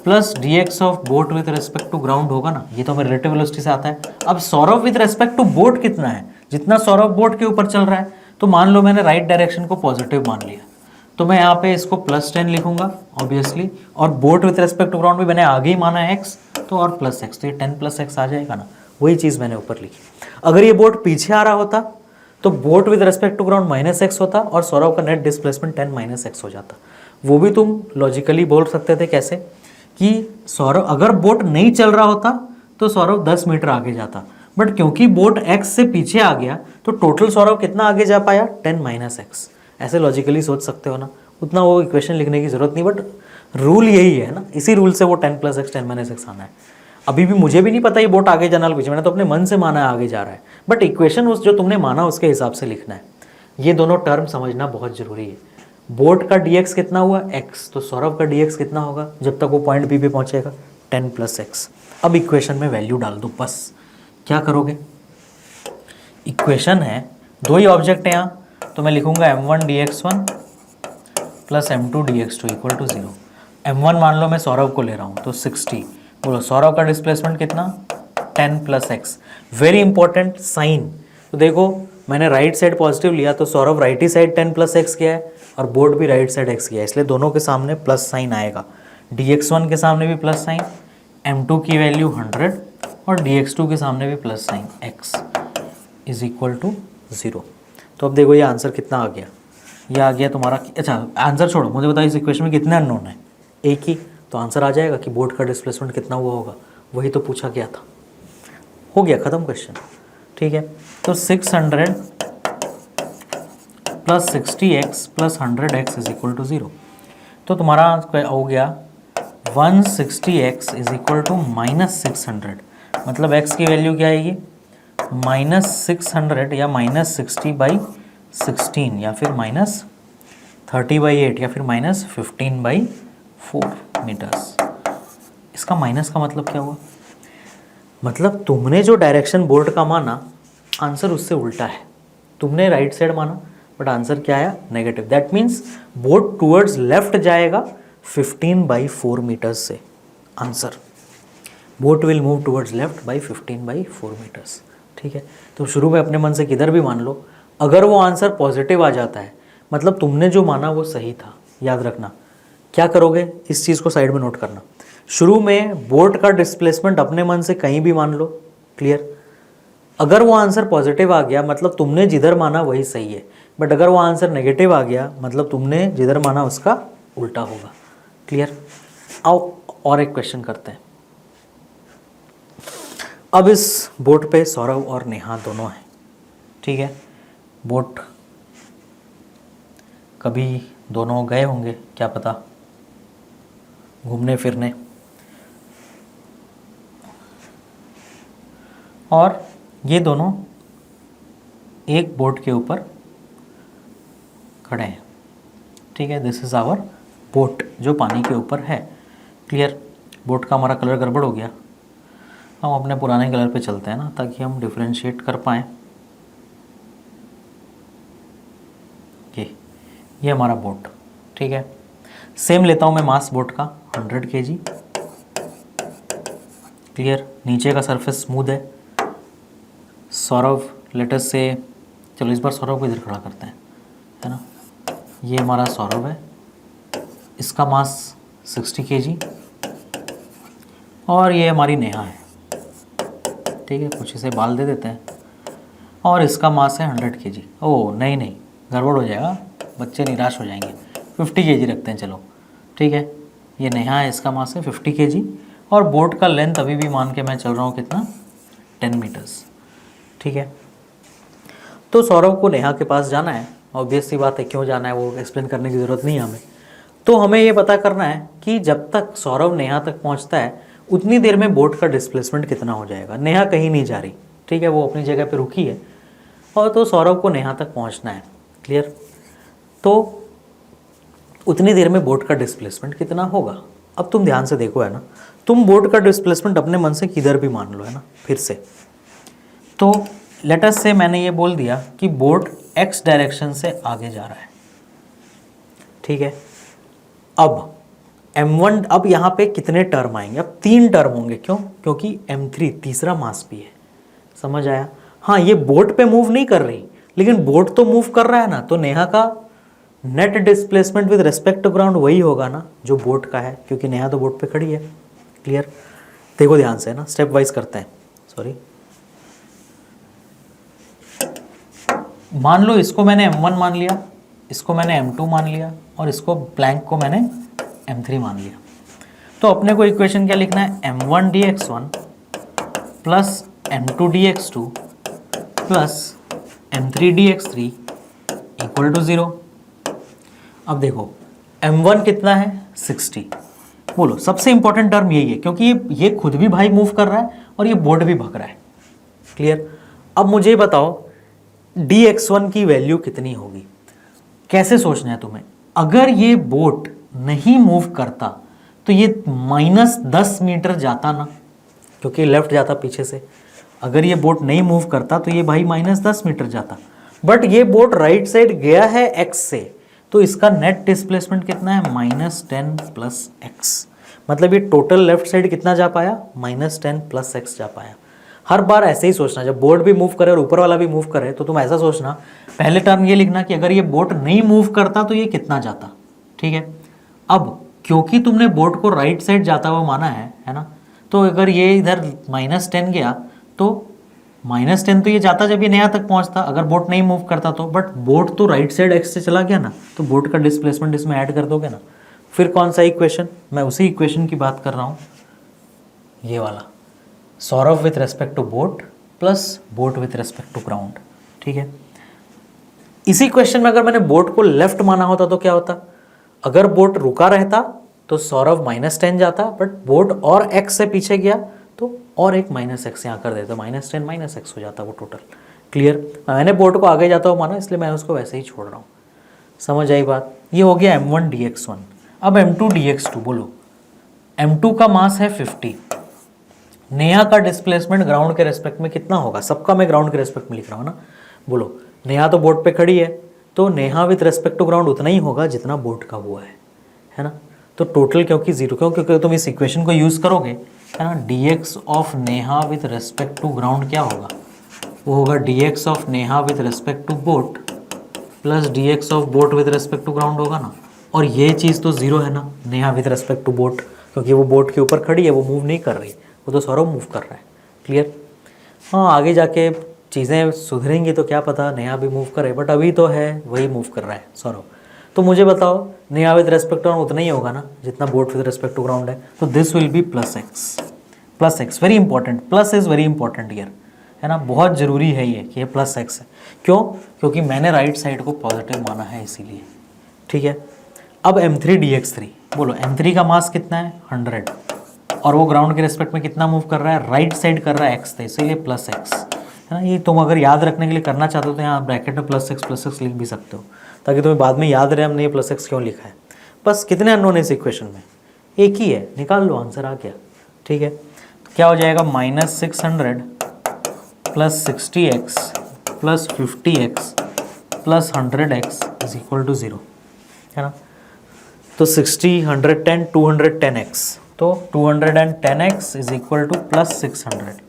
plus dx of boat with respect to ground होगा ना। ये तो हमें रिलेटिव वेलोसिटी से आता है। अब Saurabh with respect to boat कितना है? जितना सौरभ बोट के ऊपर चल रहा है, तो मान लो मैंने राइट डायरेक्शन को पॉजिटिव मान लिया, तो मैं यहाँ पे इसको +10 लिखूंगा ऑब्वियसली, और boat with respect to ground भी मैंने आगे ही माना है x, तो और +x, तो ये 10 + x आ जाएगा ना, वही चीज़ मैंने ऊपर लिखी। अगर ये बोट पीछे आ रहा होता तो boat with respect to ground -x होता और सौरव का नेट डिस्प्लेसमेंट 10 - x हो जाता। वो भी तुम लॉजिकली बोल सकते थे कैसे, कि सौरव अगर बोट नहीं चल रहा होता तो सौरव 10 मीटर आगे जाता, बट क्योंकि बोट x से पीछे आ गया तो टोटल सौरव कितना आगे जा पाया, 10 - x। ऐसे लॉजिकली सोच सकते हो ना, उतना वो इक्वेशन लिखने की जरूरत नहीं, बट रूल यही है ना, इसी रूल से वो 10 + x 10 - x आना है। अभी भी मुझे भी नहीं पता ये बोट आगे जाना पीछे, मैंने तो अपने मन से माना है आगे जा रहा है, बट इक्वेशन उस जो तुमने माना उसके हिसाब से लिखना है। ये दोनों टर्म समझना बहुत जरूरी है। बोट का dx कितना हुआ, x, तो सौरभ का dx कितना होगा जब तक वो पॉइंट बी पे पहुंचेगा, 10 + x। अब इक्वेशन में वैल्यू डाल दो, बस क्या करोगे, इक्वेशन है, दो ही ऑब्जेक्ट है यहाँ, तो मैं लिखूंगा m1 dx1 + m2 dx2 = 0। m1 मान लो मैं सौरभ को ले रहा हूँ तो 60, बोलो सौरभ का डिस्प्लेसमेंट कितना, 10 + x। वेरी इंपॉर्टेंट साइन, तो देखो मैंने राइट साइड पॉजिटिव लिया तो सौरभ राइट ही साइड 10 + x किया है और बोर्ड भी राइट साइड x किया है, इसलिए दोनों के सामने प्लस साइन आएगा। dx1 के सामने भी प्लस साइन, m2 की वैल्यू 100 और dx2 के सामने भी प्लस साइन, x = 0। तो अब देखो ये आंसर कितना आ गया, ये आ गया तुम्हारा, अच्छा आंसर छोड़ो, मुझे बताओ इस इक्वेशन में कितने अननोन है, एक ही, तो आंसर आ जाएगा कि बोर्ड का डिस्प्लेसमेंट कितना हुआ होगा, वही तो पूछा गया था। हो गया ख़त्म क्वेश्चन, ठीक है। तो 600 + 60x + 100x = 0, तो तुम्हारा हो गया 160x = -600, मतलब x की वैल्यू क्या आएगी, -600 या -60/16 या फिर -30/8 या फिर -15/4 मीटर्स। इसका माइनस का मतलब क्या हुआ, मतलब तुमने जो डायरेक्शन बोर्ड का माना आंसर उससे उल्टा है, तुमने राइट साइड माना बट आंसर क्या आया, negative. That means board towards left जाएगा 15/4 मीटर्स से, answer boat will move towards left by 15/4 metres, ठीक है। तो शुरू में अपने मन से किधर भी मान लो, अगर वो आंसर पॉजिटिव आ जाता है मतलब तुमने जो माना वो सही था। याद रखना क्या करोगे, इस चीज़ को साइड में नोट करना, शुरू में बोट का डिस्प्लेसमेंट अपने मन से कहीं भी मान लो, क्लियर। अगर वो आंसर पॉजिटिव आ गया मतलब तुमने जिधर माना वही सही है, बट अगर वो आंसर नेगेटिव आ गया मतलब तुमने जिधर माना उसका उल्टा होगा, क्लियर। आओ और एक क्वेश्चन करते हैं। अब इस बोट पे सौरभ और नेहा दोनों हैं, ठीक है। बोट कभी दोनों गए होंगे, क्या पता, घूमने फिरने, और ये दोनों एक बोट के ऊपर खड़े हैं, ठीक है। दिस इज़ आवर बोट जो पानी के ऊपर है, क्लियर। बोट का हमारा कलर गड़बड़ हो गया, हम अपने पुराने कलर पे चलते हैं ना, ताकि हम डिफ्रेंशिएट कर पाएँ। ये हमारा बोट, ठीक है। सेम लेता हूँ मैं मास बोट का 100 kg, क्लियर। नीचे का सरफेस स्मूथ है। सौरभ लेटस से, चलो इस बार सौरभ को इधर खड़ा करते हैं, है ना। ये हमारा सौरभ है, इसका मास 60 kg और ये हमारी नेहा है, ठीक है। कुछ इसे बाल दे देते हैं और इसका मास है 100 kg। ओह नहीं गड़बड़ हो जाएगा, बच्चे निराश हो जाएंगे। 50 kg रखते हैं, चलो ठीक है। ये नेहा है, इसका मास है 50 kg और बोट का लेंथ अभी भी मान के मैं चल रहा हूँ कितना, 10 मीटर्स, ठीक है। तो सौरभ को नेहा के पास जाना है, ऑब्वियस सी बात है, क्यों जाना है वो एक्सप्लेन करने की ज़रूरत नहीं है हमें। तो हमें ये पता करना है कि जब तक सौरभ नेहा तक पहुँचता है उतनी देर में बोट का डिस्प्लेसमेंट कितना हो जाएगा। नेहा कहीं नहीं जा रही, ठीक है, वो अपनी जगह पे रुकी है और तो सौरभ को नेहा तक पहुँचना है, क्लियर। तो उतनी देर में बोट का डिस्प्लेसमेंट कितना होगा। अब तुम ध्यान से देखो, है ना, तुम बोट का डिस्प्लेसमेंट अपने मन से किधर भी मान लो, है ना, फिर से। तो लेट अस से मैंने ये बोल दिया कि बोट x डायरेक्शन से आगे जा रहा है, ठीक है। अब m1, अब यहाँ पे कितने टर्म आएंगे, अब 3 टर्म होंगे, क्यों, क्योंकि m3 तीसरा मास भी है, समझ आया। हाँ, ये बोट पे मूव नहीं कर रही लेकिन बोट तो मूव कर रहा है ना, तो नेहा का net displacement with respect to ground वही होगा ना जो बोट का है, क्योंकि नेहा तो बोट पे खड़ी है। क्लियर? देखो ध्यान से ना, स्टेप वाइज करते हैं। सॉरी, मान लो इसको मैंने m1 मान लिया, इसको मैंने m2 मान लिया, और इसको ब्लैंक को मैंने m3 मान लिया। तो अपने को इक्वेशन क्या लिखना है? m1 dx1 plus m2 dx2 plus m3 dx3 equal to 0। अब देखो m1 कितना है? 60। बोलो, सबसे इंपॉर्टेंट टर्म यही है, क्योंकि ये खुद भी भाई मूव कर रहा है और ये बोर्ड भी भग रहा है। क्लियर? अब मुझे बताओ dx1 की वैल्यू कितनी होगी? कैसे सोचना है तुम्हें? अगर ये बोट नहीं मूव करता तो ये -10 मीटर जाता ना, क्योंकि लेफ्ट जाता पीछे से। अगर ये बोट नहीं मूव करता तो ये भाई -10 मीटर जाता, बट ये बोट राइट साइड गया है x से, तो इसका नेट डिस्प्लेसमेंट कितना है? -10 प्लस x। मतलब ये टोटल लेफ्ट साइड कितना जा पाया? -10 प्लस x जा पाया। हर बार ऐसे ही सोचना, जब बोर्ड भी मूव करे और ऊपर वाला भी मूव करे तो तुम ऐसा सोचना, पहले टर्म ये लिखना कि अगर ये बोट नहीं मूव करता तो ये कितना जाता। ठीक है? अब क्योंकि तुमने बोट को राइट साइड जाता हुआ माना है ना, तो अगर ये इधर -10 गया तो -10 तो ये जाता जब ये नया तक पहुंचता, अगर बोट नहीं मूव करता तो। बट बोट तो राइट साइड x से चला गया ना, तो बोट का डिस्प्लेसमेंट इसमें ऐड कर दोगे ना। फिर कौन सा इक्वेशन? मैं उसी इक्वेशन की बात कर रहा हूँ, ये वाला, Saurabh with respect to boat plus boat with respect to ground. ठीक है? इसी क्वेश्चन में अगर मैंने बोट को लेफ्ट माना होता तो क्या होता? अगर बोट रुका रहता तो सौरभ -10 जाता, बट बोट और x से पीछे गया तो और एक -x यहाँ कर देता, -10 -x हो जाता वो टोटल। क्लियर? मैंने बोट को आगे जाता हुआ माना, इसलिए मैं उसको वैसे ही छोड़ रहा हूँ। समझ आई बात? ये हो गया m1 dx1। अब m2 dx2 बोलो। m2 का मास है 50। नेहा का डिस्प्लेसमेंट ग्राउंड के रेस्पेक्ट में कितना होगा? सबका मैं ग्राउंड के रेस्पेक्ट में लिख रहा हूँ ना। बोलो, नेहा तो बोट पे खड़ी है, तो Neha with respect to ground उतना ही होगा जितना बोट का हुआ है ना। तो टोटल क्योंकि 0, क्योंकि तुम इस इक्वेशन को यूज़ करोगे, है ना, dx of Neha with respect to ground क्या होगा? वो होगा dx of Neha with respect to boat plus dx of boat with respect to ground होगा ना। और ये चीज़ तो 0 है ना, Neha with respect to boat, क्योंकि वो बोट के ऊपर खड़ी है, वो मूव नहीं कर रही, वो तो सौरभ मूव कर रहा है। क्लियर? हाँ, आगे जाके चीज़ें सुधरेंगी तो क्या पता नेहा भी मूव करे, बट अभी तो है वही मूव कर रहा है सौरभ। तो मुझे बताओ, Neha with respect to ground उतना ही होगा ना जितना boat with respect to ground है, तो this will be plus X. Very important, plus is very important year, है ना, बहुत ज़रूरी है ये कि ये +x है। क्यों? क्योंकि मैंने राइट साइड को पॉजिटिव माना है इसीलिए। ठीक है? अब m3 dx3 बोलो, m3 का मास कितना है? 100, और वो ग्राउंड के रेस्पेक्ट में कितना मूव कर रहा है? राइट साइड कर रहा है x, इसीलिए +x, है ना। ये तुम अगर याद रखने के लिए करना चाहते हो तो यहाँ ब्रैकेट में +x लिख भी सकते हो, ताकि तुम्हें बाद में याद रहे हमने ये +x क्यों लिखा है। बस कितने अननोन है इस इक्वेशन में? एक ही है, निकाल लो, आंसर आ गया। ठीक है? तो क्या हो जाएगा? -600 plus 60x plus 50x plus 100x is equal to 0, है ना। तो 60, 110, 210x, तो 210x is equal to +600।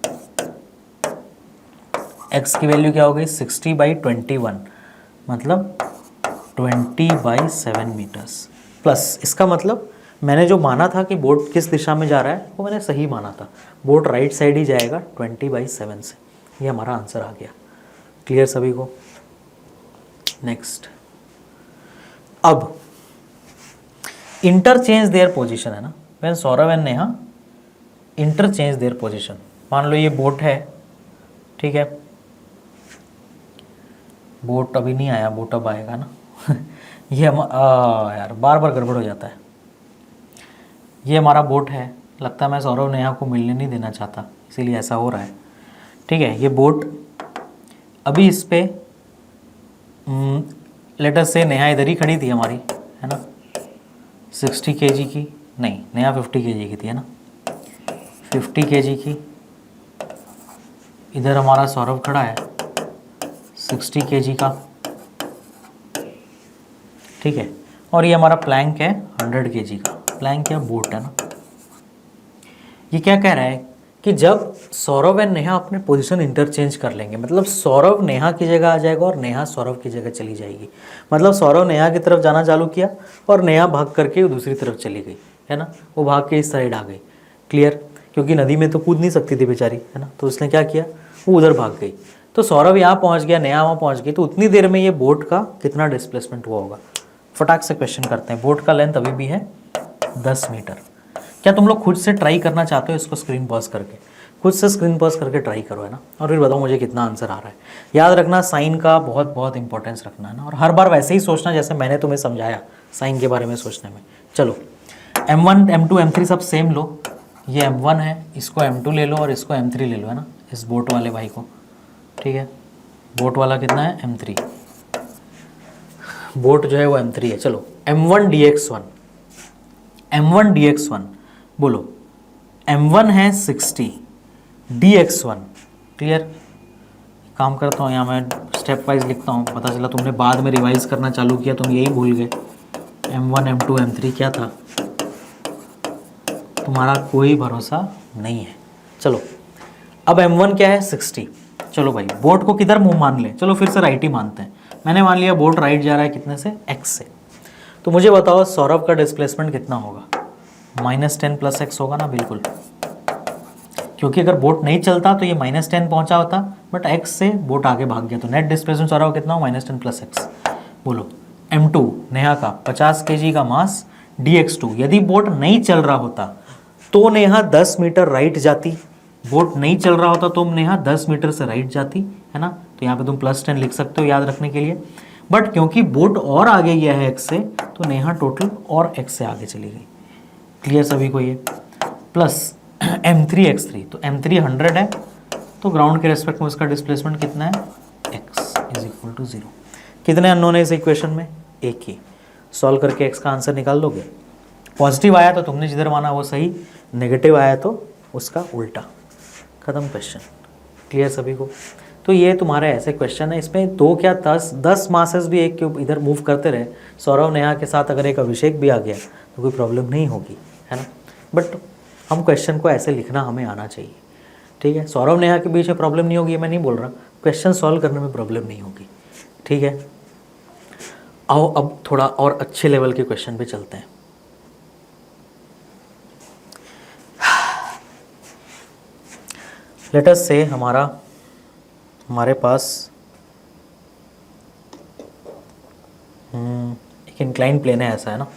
x की वैल्यू क्या हो गई? 60/21, मतलब 20/7 मीटर्स। प्लस इसका मतलब मैंने जो माना था कि बोट किस दिशा में जा रहा है वो मैंने सही माना था, बोट राइट साइड ही जाएगा 20/7 से। ये हमारा आंसर आ गया। क्लियर सभी को? नेक्स्ट, अब इंटरचेंज देयर पोजीशन, है ना, when Saurabh and Neha interchange their position. मान लो ये बोट है, ठीक है, बोट अभी नहीं आया, बोट अब आएगा ना ये यार बार बार गड़बड़ हो जाता है। ये हमारा बोट है, लगता है मैं सौरभ नेहा को मिलने नहीं देना चाहता, इसीलिए ऐसा हो रहा है। ठीक है, ये बोट अभी इस पे लेट अस से नेहा इधर ही खड़ी थी हमारी, है ना, 60 kg की, नहीं नेहा 50 kg की थी, है ना, 50 kg की। इधर हमारा सौरभ खड़ा है 60 kg का, ठीक है, और ये हमारा प्लैंक है 100 kg का। प्लैंक क्या? बोट है ना। ये क्या कह रहा है कि जब सौरव एंड नेहा अपने पोजीशन इंटरचेंज कर लेंगे, मतलब सौरव नेहा की जगह आ जाएगा और नेहा सौरव की जगह चली जाएगी, मतलब सौरव नेहा की तरफ जाना चालू किया और नेहा भाग करके दूसरी तरफ चली गई, है ना, वो भाग के इस साइड आ गई। क्लियर, क्योंकि नदी में तो कूद नहीं सकती थी बेचारी, है ना, तो उसने क्या किया, वो उधर भाग गई। तो सौरभ यहाँ पहुँच गया, नेहा वहाँ पहुँच गई, तो उतनी देर में ये बोट का कितना डिस्प्लेसमेंट हुआ होगा। फटाक से क्वेश्चन करते हैं। बोट का लेंथ अभी भी है 10 मीटर। क्या तुम लोग खुद से ट्राई करना चाहते हो इसको स्क्रीन पॉज करके? खुद से स्क्रीन पॉज करके ट्राई करो, है ना, और फिर बताओ मुझे कितना आंसर आ रहा है। याद रखना साइन का बहुत बहुत इंपॉर्टेंस रखना, है ना, और हर बार वैसे ही सोचना जैसे मैंने तुम्हें समझाया साइन के बारे में सोचने में। चलो M1 M2 M3 सब सेम लो, ये M1 है, इसको M2 ले लो और इसको M3 ले लो, है ना, इस बोट वाले भाई को। ठीक है, बोट वाला कितना है, M3, बोट जो है वो M3 है। चलो M1 dx1, M1 dx1 बोलो, M1 है 60 dx1। क्लियर, काम करता हूँ यहाँ मैं स्टेप वाइज लिखता हूँ, पता चला तुमने बाद में रिवाइज करना चालू किया, तुम यही भूल गए। M1 M2 M3 क्या था, तुम्हारा कोई भरोसा नहीं है। चलो अब M1 क्या है, 60। चलो भाई बोट को किधर मुंह मान ले, चलो फिर से राइट ही मानते हैं। मैंने मान लिया बोट राइट जा रहा है, कितने से, x से। तो मुझे बताओ सौरभ का डिस्प्लेसमेंट कितना होगा, -10 + x होगा ना, बिल्कुल, क्योंकि अगर बोट नहीं चलता तो ये -10 पहुंचा होता, बट x से बोट आगे भाग गया, तो नेट डिस्प्लेसमेंट सौरभ कितना हो, -10 + x। बोलो M2 नेहा का 50 kg का मास dx2। यदि बोट नहीं चल रहा होता तो नेहा 10 मीटर राइट जाती, बोट नहीं चल रहा होता तो नेहा 10 मीटर से राइट जाती, है ना, तो यहाँ पे तुम +10 लिख सकते हो याद रखने के लिए। बट क्योंकि बोट और आगे गया है x से, तो नेहा टोटल और x से आगे चली गई। क्लियर सभी को ये, प्लस M3 x3, तो M3 100 है, तो ग्राउंड के रेस्पेक्ट में उसका डिस्प्लेसमेंट कितना है, x = 0। कितने अननोन है इस इक्वेशन में, एक ही। सॉल्व करके x का आंसर निकाल लोगे। पॉजिटिव आया तो तुमने जिधर माना वो सही, नेगेटिव आया तो उसका उल्टा। खत्म क्वेश्चन। क्लियर सभी को? तो ये तुम्हारे ऐसे क्वेश्चन है, इसमें 2 क्या 10 मासेस भी एक के इधर मूव करते रहे, सौरव नेहा के साथ अगर एक अभिषेक भी आ गया तो कोई प्रॉब्लम नहीं होगी, है ना। बट हम क्वेश्चन को ऐसे लिखना हमें आना चाहिए, ठीक है। सौरव नेहा के बीच में प्रॉब्लम नहीं होगी, मैं नहीं बोल रहा, क्वेश्चन सॉल्व करने में प्रॉब्लम नहीं होगी, ठीक है। आओ अब थोड़ा और अच्छे लेवल के क्वेश्चन पे चलते हैं। लेट अस से हमारे पास एक इंक्लाइन प्लेन है, ऐसा है ना,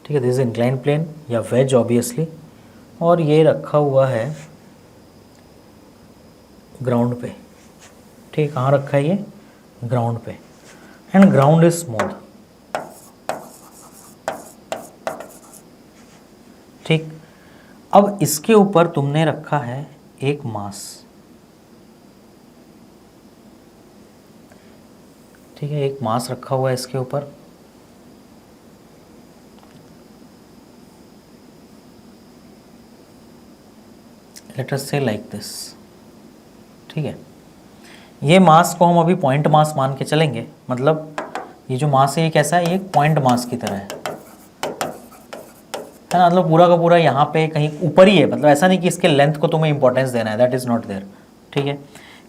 ठीक है, दिस इज इंक्लाइन प्लेन या वेज ऑब्वियसली, और ये रखा हुआ है ग्राउंड पे, ठीक, कहाँ रखा है ये, ग्राउंड पे, एंड ग्राउंड इज स्मूथ, ठीक। अब इसके ऊपर तुमने रखा है एक मास, ठीक है, एक मास रखा हुआ है इसके ऊपर, लेट अस से लाइक दिस, ठीक है। ये मास को हम अभी पॉइंट मास मान के चलेंगे, मतलब ये जो मास है ये कैसा है, ये पॉइंट मास की तरह है ना, मतलब पूरा का पूरा यहाँ पे कहीं ऊपर ही है, मतलब ऐसा नहीं कि इसके लेंथ को तुम्हें इंपॉर्टेंस देना है, दैट इज़ नॉट देयर, ठीक है।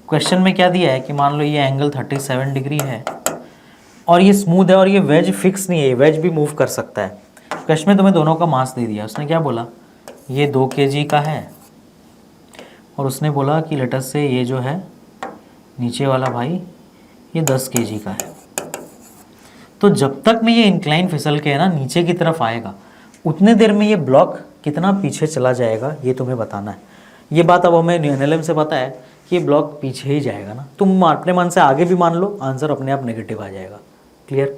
क्वेश्चन में क्या दिया है कि मान लो ये एंगल 37 डिग्री है और ये स्मूथ है और ये वेज फिक्स नहीं है, वेज भी मूव कर सकता है। क्वेश्चन में तुम्हें दोनों का मास दे दिया, उसने क्या बोला, ये 2 kg का है, और उसने बोला कि लेट अस से ये जो है नीचे वाला भाई ये 10 kg का है। तो जब तक में ये इंक्लाइन फिसल के है ना नीचे की तरफ आएगा, उतने देर में ये ब्लॉक कितना पीछे चला जाएगा ये तुम्हें बताना है। ये बात अब हमें NLM से पता है कि ये ब्लॉक पीछे ही जाएगा ना, तुम अपने मन से आगे भी मान लो, आंसर अपने आप नेगेटिव आ जाएगा। क्लियर?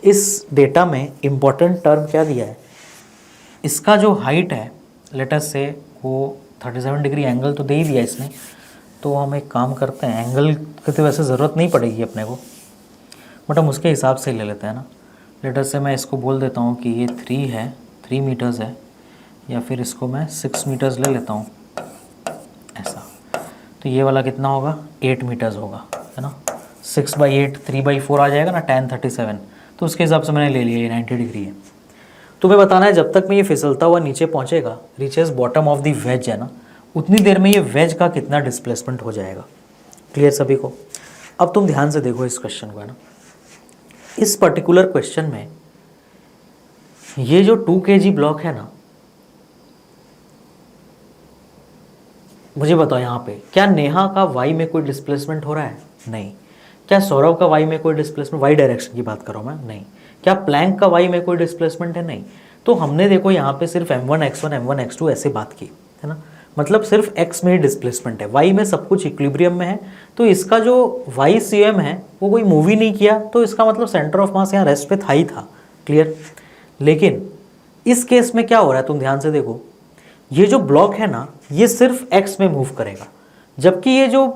इस डेटा में इम्पॉर्टेंट टर्म क्या दिया है, इसका जो हाइट है लेट अस से वो 37 डिग्री एंगल तो दे ही दिया इसने, तो हम एक काम करते हैं, एंगल की तो वैसे ज़रूरत नहीं पड़ेगी अपने को, बट हम उसके हिसाब से ले लेते हैं ना। लेट अस से मैं इसको बोल देता हूँ कि ये 3 है, 3 मीटर्स है, या फिर इसको मैं 6 मीटर्स ले लेता हूँ ऐसा, तो ये वाला कितना होगा, 8 मीटर्स होगा, है ना। 6/8 3/4 आ जाएगा ना, tan 37, तो उसके हिसाब से मैंने ले लिया, ये 90 डिग्री है। तुम्हें बताना है जब तक मैं ये फिसलता हुआ नीचे पहुँचेगा, reaches bottom of the ways है ना, उतनी देर में ये वेज का कितना डिस्प्लेसमेंट हो जाएगा। क्लियर सभी को। अब तुम ध्यान से देखो इस क्वेश्चन को, है ना। इस पर्टिकुलर क्वेश्चन में ये जो 2 kg ब्लॉक है ना, मुझे बताओ यहाँ पे क्या नेहा का वाई में कोई डिस्प्लेसमेंट हो रहा है? नहीं। क्या सौरभ का वाई में कोई डिस्प्लेसमेंट, वाई डायरेक्शन की बात कर रहा हूँ मैं, नहीं। क्या प्लैंक का वाई में कोई डिस्प्लेसमेंट है? नहीं। तो हमने देखो यहाँ पे सिर्फ m1 x1 m1 x2 ऐसे बात की, है ना। मतलब सिर्फ x में ही डिस्प्लेसमेंट है, y में सब कुछ इक्विलिब्रियम में है। तो इसका जो YCM है वो कोई मूव ही नहीं किया, तो इसका मतलब सेंटर ऑफ मास यहाँ रेस्ट पे था ही था। क्लियर। लेकिन इस केस में क्या हो रहा है, तुम ध्यान से देखो, ये जो ब्लॉक है ना ये सिर्फ x में मूव करेगा, जबकि ये जो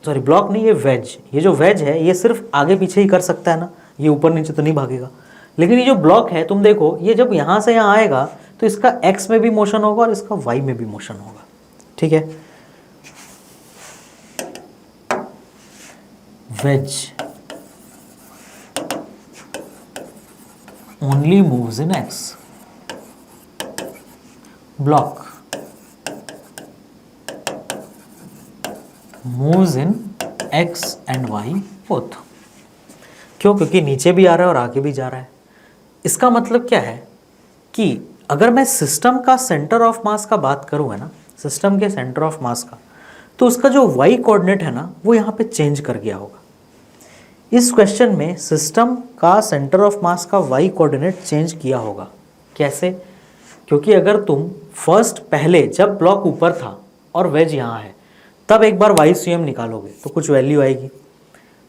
ब्लॉक नहीं, ये वेज, ये जो वेज है ये सिर्फ आगे पीछे ही कर सकता है ना, ये ऊपर नीचे तो नहीं भागेगा। लेकिन ये जो ब्लॉक है तुम देखो, ये जब यहाँ से यहाँ आएगा तो इसका x में भी मोशन होगा और इसका y में भी मोशन होगा। ठीक है। Wedge only moves in x, block moves in x and y both। क्यों? क्योंकि नीचे भी आ रहा है और आगे भी जा रहा है। इसका मतलब क्या है कि अगर मैं सिस्टम का सेंटर ऑफ मास का बात करूँ, है ना, सिस्टम के सेंटर ऑफ मास का, तो उसका जो y कोऑर्डिनेट है ना वो यहाँ पे चेंज कर गया होगा। इस क्वेश्चन में सिस्टम का सेंटर ऑफ मास का y कोऑर्डिनेट चेंज किया होगा। कैसे? क्योंकि अगर तुम फर्स्ट पहले जब ब्लॉक ऊपर था और वेज यहाँ है तब एक बार YCM निकालोगे तो कुछ वैल्यू आएगी।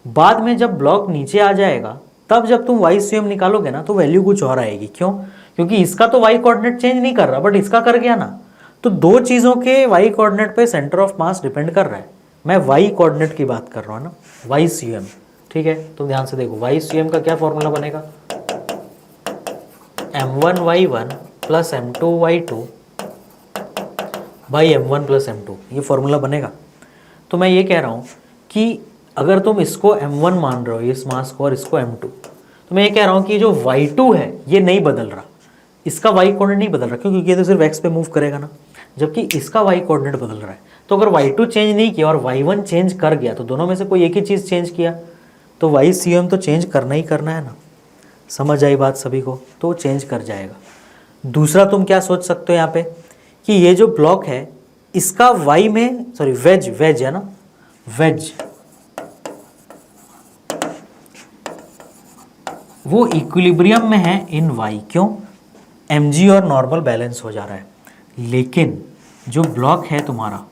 बाद में जब ब्लॉक नीचे आ जाएगा तब जब तुम YCM निकालोगे ना तो वैल्यू कुछ और आएगी। क्यों? क्योंकि इसका तो y कोऑर्डिनेट चेंज नहीं कर रहा, बट इसका कर गया ना। तो दो चीज़ों के y कोऑर्डिनेट पे सेंटर ऑफ मास डिपेंड कर रहा है। मैं y कोऑर्डिनेट की बात कर रहा हूँ ना, YCM। ठीक है, तो ध्यान से देखो, YCM का क्या फॉर्मूला बनेगा? m1y1 plus m2y2 by m1 plus m2, ये फॉर्मूला बनेगा। तो मैं ये कह रहा हूँ कि अगर तुम इसको m1 मान रहे हो, इस मास को, और इसको m2, तो मैं ये कह रहा हूँ कि जो y2 है ये नहीं बदल रहा, इसका y कोऑर्डिनेट नहीं बदल रहा। क्यों? क्योंकि ये तो सिर्फ x पे मूव करेगा ना, जबकि इसका y कोऑर्डिनेट बदल रहा है। तो अगर y2 चेंज नहीं किया और y1 चेंज कर गया तो दोनों में से कोई एक ही चीज़ चेंज किया, तो YCM तो चेंज करना ही करना है ना। समझ आई बात सभी को? तो चेंज कर जाएगा। दूसरा तुम क्या सोच सकते हो यहाँ पे कि ये जो ब्लॉक है इसका y में, वेज है ना, वेज वो इक्विलिब्रियम में है इन y। क्यों? mg और नॉर्मल बैलेंस हो जा रहा है। लेकिन जो ब्लॉक है तुम्हारा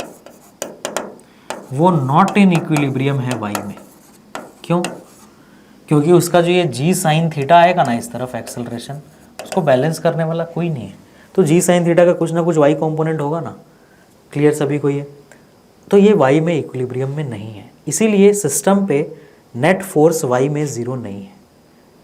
वो नॉट इन इक्विलिब्रियम है y में। क्यों? क्योंकि उसका जो ये g साइन थीटा आएगा ना इस तरफ एक्सेलरेशन, उसको बैलेंस करने वाला कोई नहीं है। तो g साइन थीटा का कुछ ना कुछ y कंपोनेंट होगा ना। क्लियर सभी को? ये तो ये y में इक्विलिब्रियम में नहीं है, इसीलिए सिस्टम पे नेट फोर्स y में 0 नहीं है।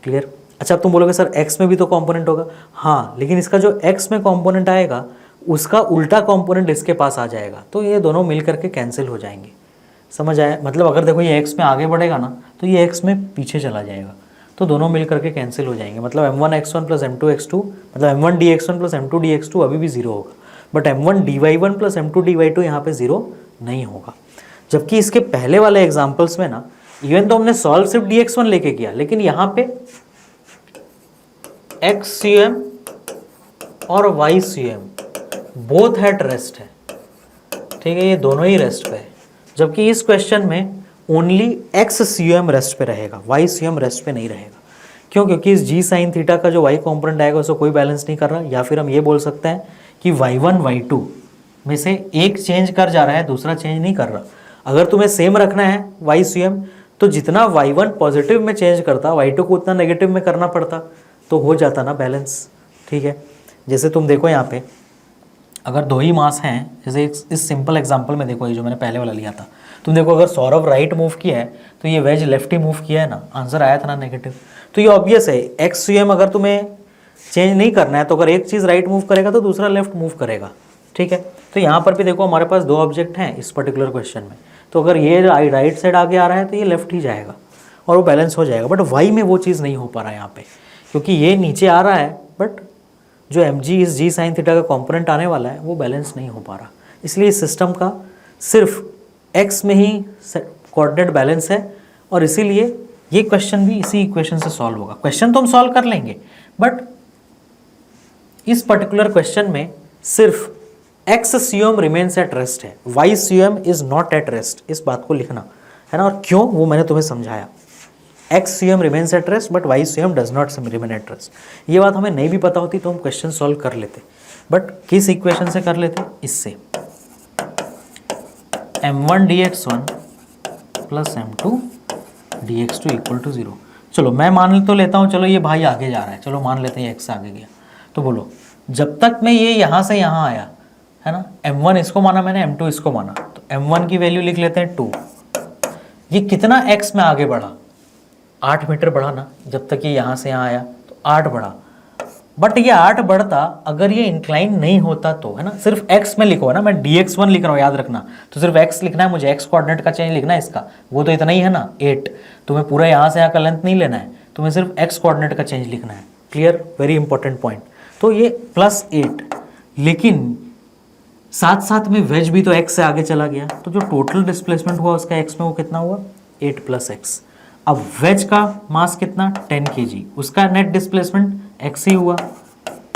क्लियर? अच्छा, अब तुम बोलोगे सर x में भी तो कंपोनेंट होगा। हाँ, लेकिन इसका जो x में कंपोनेंट आएगा उसका उल्टा कंपोनेंट इसके पास आ जाएगा, तो ये दोनों मिल करके कैंसिल हो जाएंगे। समझ आया? मतलब अगर देखो ये x में आगे बढ़ेगा ना तो ये x में पीछे चला जाएगा, तो दोनों मिल करके कैंसिल हो जाएंगे। मतलब m1 x1 plus m2 x2, मतलब m1 dx1 plus m2 dx2 अभी भी 0 होगा, but m1 dy1 plus m2 dy2 यहाँ पे 0 नहीं होगा। जबकि इसके पहले वाले एग्जाम्पल्स में ना इवन तो हमने सॉल्व सिर्फ dx1 लेके किया, लेकिन यहाँ पे xCM और yCM बोथ एट रेस्ट है। ठीक है, ये दोनों ही रेस्ट पे है। जबकि इस क्वेश्चन में ओनली xCM रेस्ट पे रहेगा, yCM रेस्ट पे नहीं रहेगा। क्यों? क्योंकि इस g साइन थीटा का जो y कॉम्पोनेंट आएगा उसको कोई बैलेंस नहीं कर रहा। या फिर हम ये बोल सकते हैं कि y1 y2 में से एक चेंज कर जा रहा है, दूसरा चेंज नहीं कर रहा। अगर तुम्हें सेम रखना है yCM तो जितना y1 पॉजिटिव में चेंज करता y2 को उतना नेगेटिव में करना पड़ता, तो हो जाता ना बैलेंस। ठीक है, जैसे तुम देखो यहाँ पे अगर दो ही मास हैं, जैसे इस सिंपल एग्जांपल में देखो, ये जो मैंने पहले वाला लिया था, तुम देखो अगर सौरभ राइट मूव किया है तो ये वेज लेफ्ट ही मूव किया है ना, आंसर आया था ना नेगेटिव। तो ये ऑब्वियस है, xCM अगर तुम्हें चेंज नहीं करना है तो अगर एक चीज़ राइट मूव करेगा तो दूसरा लेफ्ट मूव करेगा। ठीक है, तो यहाँ पर भी देखो हमारे पास दो ऑब्जेक्ट हैं इस पर्टिकुलर क्वेश्चन में, तो अगर ये राइट साइड आगे आ रहा है तो ये लेफ्ट ही जाएगा और वो बैलेंस हो जाएगा। बट y में वो चीज़ नहीं हो पा रहा है यहाँ पे, क्योंकि ये नीचे आ रहा है बट जो mg इस g साइन थीटा का कंपोनेंट आने वाला है वो बैलेंस नहीं हो पा रहा। इसलिए इस सिस्टम का सिर्फ x में ही कोऑर्डिनेट बैलेंस है और इसीलिए ये क्वेश्चन भी इसी इक्वेशन से सॉल्व होगा। क्वेश्चन तो हम सॉल्व कर लेंगे बट इस पर्टिकुलर क्वेश्चन में सिर्फ x COM remains at rest है, y COM is not at rest. इस बात को लिखना है ना, और क्यों वो मैंने तुम्हें समझाया। x COM remains at rest but y COM does not remain at rest. ये बात हमें नहीं भी पता होती तो हम क्वेश्चन सॉल्व कर लेते, बट किस इक्वेशन से कर लेते, इससे m1 dx1 plus m2 dx2 equal to 0। चलो मैं मान तो लेता हूँ, चलो ये भाई आगे जा रहा है, चलो मान लेते हैं x आगे गया। तो बोलो जब तक मैं ये यहाँ से यहाँ आया है ना, m1 इसको माना मैंने, m2 इसको माना, तो m1 की वैल्यू लिख लेते हैं 2। ये कितना x में आगे बढ़ा, 8 मीटर बढ़ा ना, जब तक ये यहाँ से यहाँ आया तो 8 बढ़ा। बट ये 8 बढ़ता अगर ये इंक्लाइन नहीं होता तो, है ना, सिर्फ x में लिखो है ना, मैं dx1 लिख रहा हूँ याद रखना, तो सिर्फ x लिखना है मुझे, x कोऑर्डिनेट का चेंज लिखना है इसका, वो तो इतना ही है ना 8। तुम्हें पूरा यहाँ से यहाँ का लेंथ नहीं लेना है, तुम्हें सिर्फ x कोऑर्डिनेट का चेंज लिखना है। Clear, very important point. तो ये +8, लेकिन साथ साथ में वेज भी तो x से आगे चला गया, तो जो टोटल डिस्प्लेसमेंट हुआ उसका x में वो कितना हुआ, 8 + x। अब वेज का मास कितना, 10 kg, उसका नेट डिस्प्लेसमेंट x ही हुआ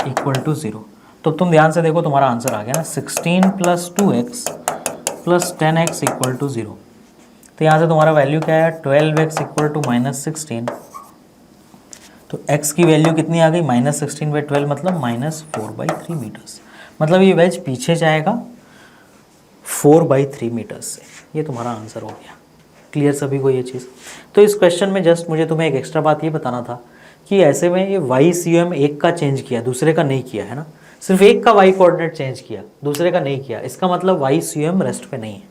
इक्वल टू 0। तो तुम ध्यान से देखो तुम्हारा आंसर आ गया ना, 16 + 2x + 10x इक्वल टू 0। तो यहाँ से तुम्हारा वैल्यू क्या है, 12x इक्वल टू -16। तो x की वैल्यू कितनी आ गई, -16/12 मतलब -4/3 मीटर्स। मतलब ये वेज पीछे जाएगा 4/3 मीटर्स से। ये तुम्हारा आंसर हो गया। क्लियर सभी को ये चीज़। तो इस क्वेश्चन में जस्ट मुझे तुम्हें एक एक्स्ट्रा बात ये बताना था कि ऐसे में ये y सीओएम एक का चेंज किया, दूसरे का नहीं किया, है ना, सिर्फ एक का y कोऑर्डिनेट चेंज किया, दूसरे का नहीं किया, इसका मतलब y सीओएम रेस्ट पे नहीं है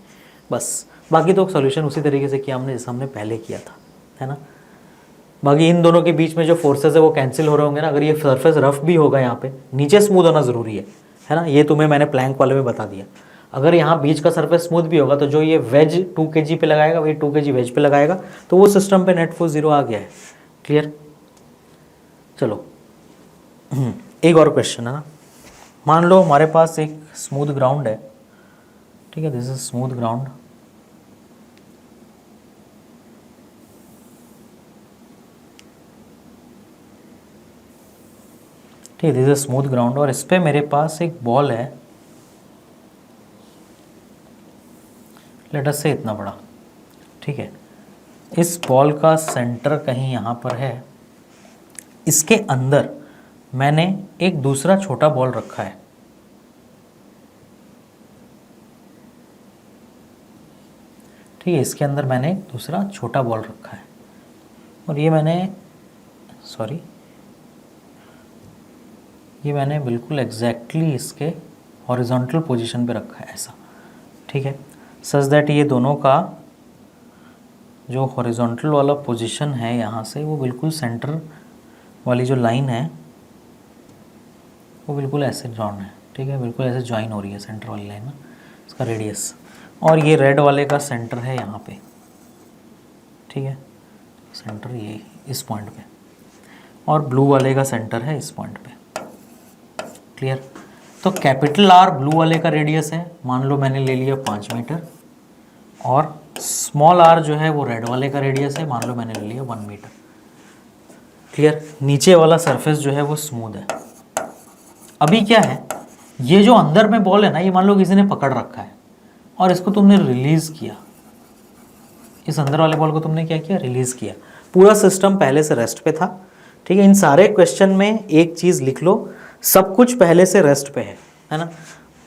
बस। बाकी तो सॉल्यूशन उसी तरीके से किया हमने जैसा हमने पहले किया था, है ना। बाकी इन दोनों के बीच में जो फोर्सेस है वो कैंसिल हो रहे होंगे ना। अगर ये सरफेस रफ भी होगा, यहाँ पे नीचे स्मूथ होना ज़रूरी है ना, ये तुम्हें मैंने प्लैंक वाले में बता दिया। अगर यहाँ बीच का सरफेस स्मूथ भी होगा तो जो ये वेज 2 kg पे लगाएगा वही 2 kg वेज पे लगाएगा, तो वो सिस्टम पे नेट फोर्स 0 आ गया है। क्लियर। चलो एक और क्वेश्चन है ना, मान लो हमारे पास एक स्मूथ ग्राउंड है, ठीक है, दिस इज स्मूथ ग्राउंड, ठीक है, दिस इज स्मूथ ग्राउंड, और इस पे मेरे पास एक बॉल है, लेट अस से इतना बड़ा, ठीक है। इस बॉल का सेंटर कहीं यहाँ पर है, इसके अंदर मैंने एक दूसरा छोटा बॉल रखा है, ठीक है, इसके अंदर मैंने एक दूसरा छोटा बॉल रखा है, और ये मैंने बिल्कुल एग्जैक्टली इसके हॉरिजॉन्टल पोजीशन पे रखा है ऐसा, ठीक है, सच दैट ये दोनों का जो हॉरिजॉन्टल वाला पोजीशन है यहाँ से वो बिल्कुल सेंटर वाली जो लाइन है वो बिल्कुल ऐसे जॉइन है, ठीक है, बिल्कुल ऐसे ज्वाइन हो रही है सेंटर वाली लाइन में, इसका रेडियस। और ये रेड वाले का सेंटर है यहाँ पे, ठीक है, सेंटर ये इस पॉइंट पे, और ब्लू वाले का सेंटर है इस पॉइंट पे। क्लियर। तो कैपिटल R ब्लू वाले का रेडियस है, मान लो मैंने ले लिया 5 मीटर, और स्मॉल r जो है वो रेड वाले का रेडियस है, मान लो मैंने ले लिया 1 मीटर। क्लियर। नीचे वाला सरफेस जो है वो स्मूथ है। अभी क्या है, ये जो अंदर में बॉल है ना, ये मान लो किसी ने पकड़ रखा है और इसको तुमने रिलीज किया, इस अंदर वाले बॉल को तुमने क्या किया, रिलीज किया। पूरा सिस्टम पहले से रेस्ट पे था, ठीक है। इन सारे क्वेश्चन में एक चीज लिख लो, सब कुछ पहले से रेस्ट पे है ना।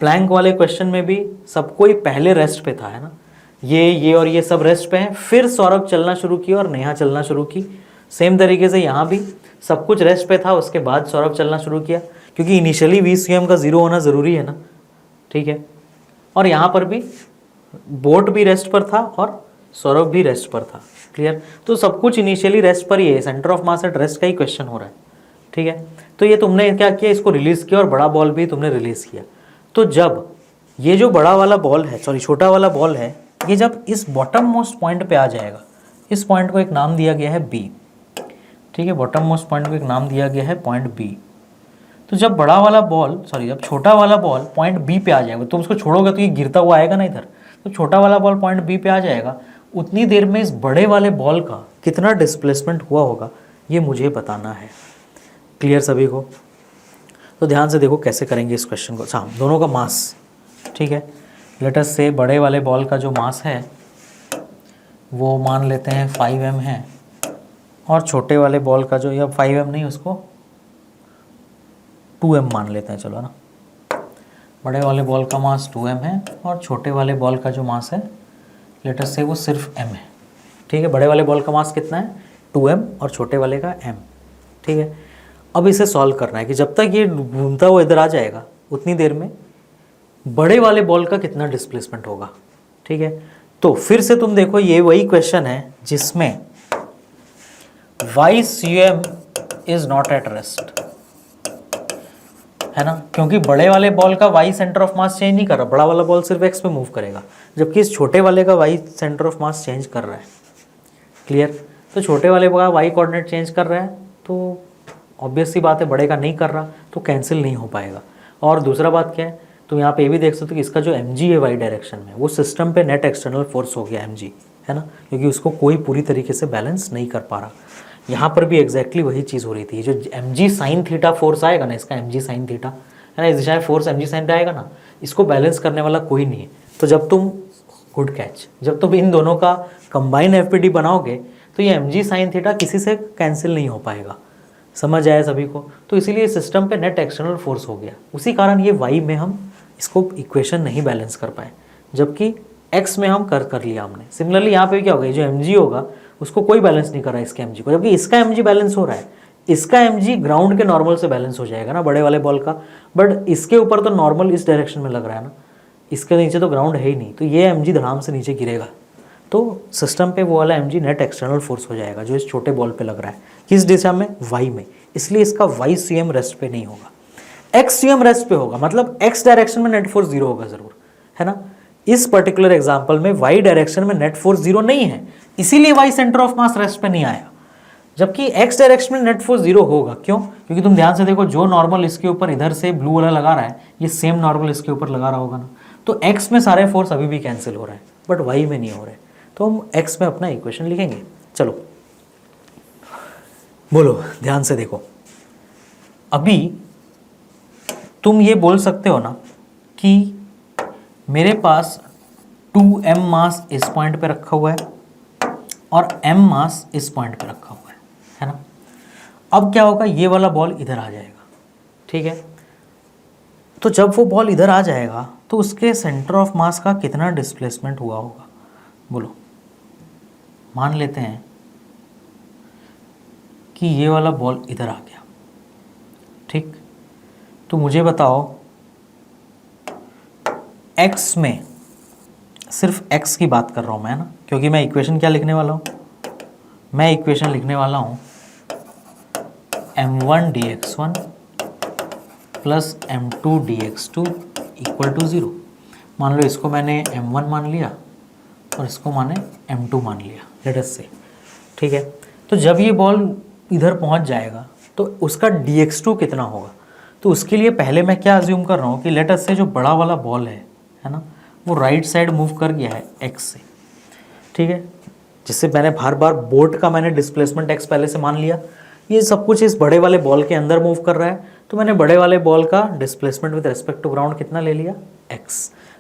प्लैंक वाले क्वेश्चन में भी सब कोई पहले रेस्ट पे था, है ना, ये और ये सब रेस्ट पे हैं, फिर सौरभ चलना शुरू किया और नेहा चलना शुरू की। सेम तरीके से यहाँ भी सब कुछ रेस्ट पे था, उसके बाद सौरभ चलना शुरू किया, क्योंकि इनिशियली VCM का 0 होना ज़रूरी है ना, ठीक है। और यहाँ पर भी बोट भी रेस्ट पर था और सौरभ भी रेस्ट पर था। क्लियर। तो सब कुछ इनिशियली रेस्ट पर ही है, centre of mass at rest का ही क्वेश्चन हो रहा है, ठीक है। तो ये तुमने क्या किया, इसको रिलीज़ किया और बड़ा बॉल भी तुमने रिलीज़ किया। तो जब ये जो बड़ा वाला बॉल है, सॉरी छोटा वाला बॉल है, ये जब इस बॉटम मोस्ट पॉइंट पे आ जाएगा, इस पॉइंट को एक नाम दिया गया है B, ठीक है, बॉटम मोस्ट पॉइंट को एक नाम दिया गया है पॉइंट B। तो जब बड़ा वाला बॉल जब छोटा वाला बॉल पॉइंट बी पे आ जाएगा, तुम उसको छोड़ोगे तो ये गिरता हुआ आएगा ना इधर, तो छोटा वाला बॉल पॉइंट बी पे आ जाएगा, उतनी देर में इस बड़े वाले बॉल का कितना डिस्प्लेसमेंट हुआ होगा ये मुझे बताना है। क्लियर सभी को? तो ध्यान से देखो कैसे करेंगे इस क्वेश्चन को। अच्छा, दोनों का मास, ठीक है, लेट अस से बड़े वाले बॉल का जो मास है वो मान लेते हैं 5m है, और छोटे वाले बॉल का जो, या 5m नहीं, उसको 2m मान लेते हैं, चलो ना। बड़े वाले बॉल का मास 2m है और छोटे वाले बॉल का जो मास है लेट अस से वो सिर्फ m है, ठीक है। बड़े वाले बॉल का मास कितना है? 2m और छोटे वाले का m, ठीक है। अब इसे सॉल्व करना है कि जब तक ये घूमता हुआ इधर आ जाएगा उतनी देर में बड़े वाले बॉल का कितना डिस्प्लेसमेंट होगा, ठीक है। तो फिर से तुम देखो, ये वही क्वेश्चन है जिसमें YCM is not at rest, है ना, क्योंकि बड़े वाले बॉल का Y centre of mass change नहीं कर रहा, बड़ा वाला बॉल सिर्फ X पे मूव करेगा, जबकि इस छोटे वाले का Y centre of mass change कर रहा है। क्लियर? तो छोटे वाले का Y कोऑर्डिनेट चेंज कर रहा है, तो ऑब्वियस सी बात है बड़े का नहीं कर रहा, तो कैंसिल नहीं हो पाएगा। और दूसरा बात क्या है, तुम यहाँ पे ये भी देख सकते हो कि इसका जो mg है y डायरेक्शन में, वो सिस्टम पे नेट एक्सटर्नल फोर्स हो गया mg, है ना, क्योंकि उसको कोई पूरी तरीके से बैलेंस नहीं कर पा रहा। यहाँ पर भी एग्जैक्टली वही चीज़ हो रही थी, जो mg साइन थीटा फोर्स आएगा ना, इसका mg साइन थीटा, है ना, इस दिशा में फोर्स mg साइन थीटा आएगा ना, इसको बैलेंस करने वाला कोई नहीं है। तो जब तुम, गुड कैच, जब तुम इन दोनों का कंबाइन एफपीडी बनाओगे तो ये mg साइन थीटा किसी से कैंसिल नहीं हो पाएगा। समझ आया सभी को? तो इसीलिए सिस्टम पे नेट एक्सटर्नल फोर्स हो गया, उसी कारण ये y में हम इसको इक्वेशन नहीं बैलेंस कर पाए, जबकि x में हम कर लिया हमने। सिमिलरली यहाँ पे क्या होगा, जो mg होगा उसको कोई बैलेंस नहीं कर रहा है इसके mg को, जबकि इसका mg बैलेंस हो रहा है। इसका mg ग्राउंड के नॉर्मल से बैलेंस हो जाएगा ना बड़े वाले बॉल का, बट इसके ऊपर तो नॉर्मल इस डायरेक्शन में लग रहा है ना, इसके नीचे तो ग्राउंड है ही नहीं, तो ये mg धड़ाम से नीचे गिरेगा, तो सिस्टम पे वो वाला mg नेट एक्सटर्नल फोर्स हो जाएगा जो इस छोटे बॉल पे लग रहा है। किस दिशा में? y में, इसलिए इसका YCM रेस्ट पे नहीं होगा, XCM रेस्ट पे होगा, मतलब x डायरेक्शन में नेट फोर्स जीरो होगा जरूर, है ना। इस पर्टिकुलर एग्जांपल में y डायरेक्शन में नेट फोर्स जीरो नहीं है, इसीलिए y centre of mass rest पे नहीं आया, जबकि x डायरेक्शन में नेट फोर्स जीरो होगा। क्यों? क्योंकि तुम ध्यान से देखो, जो नॉर्मल इसके ऊपर इधर से ब्लू वाला लगा रहा है, ये सेम नॉर्मल इसके ऊपर लगा रहा होगा ना, तो x में सारे फोर्स अभी भी कैंसिल हो रहे हैं, बट y में नहीं हो रहे, तो हम x में अपना इक्वेशन लिखेंगे। चलो बोलो, ध्यान से देखो, अभी तुम ये बोल सकते हो ना कि मेरे पास 2m मास इस पॉइंट पे रखा हुआ है और m मास इस पॉइंट पे रखा हुआ है ना। अब क्या होगा, ये वाला बॉल इधर आ जाएगा, ठीक है। तो जब वो बॉल इधर आ जाएगा तो उसके सेंटर ऑफ मास का कितना डिस्प्लेसमेंट हुआ होगा, बोलो। मान लेते हैं कि ये वाला बॉल इधर आ गया, ठीक, तो मुझे बताओ x में, सिर्फ x की बात कर रहा हूँ मैं ना, क्योंकि मैं इक्वेशन क्या लिखने वाला हूँ, मैं इक्वेशन लिखने वाला हूँ m1 dx1 plus m2 dx2 equal to 0। मान लो इसको मैंने m1 मान लिया और इसको मैंने m2 मान लिया, लेट अस से, ठीक है। तो जब ये बॉल इधर पहुंच जाएगा तो उसका dx2 कितना होगा, तो उसके लिए पहले मैं क्या अज्यूम कर रहा हूँ कि लेट अस से जो बड़ा वाला बॉल है ना, वो राइट साइड मूव कर गया है x से, ठीक है, जिससे मैंने बार बार बोट का मैंने डिस्प्लेसमेंट x पहले से मान लिया, ये सब कुछ इस बड़े वाले बॉल के अंदर मूव कर रहा है, तो मैंने बड़े वाले बॉल का displacement with respect to ground कितना ले लिया, x।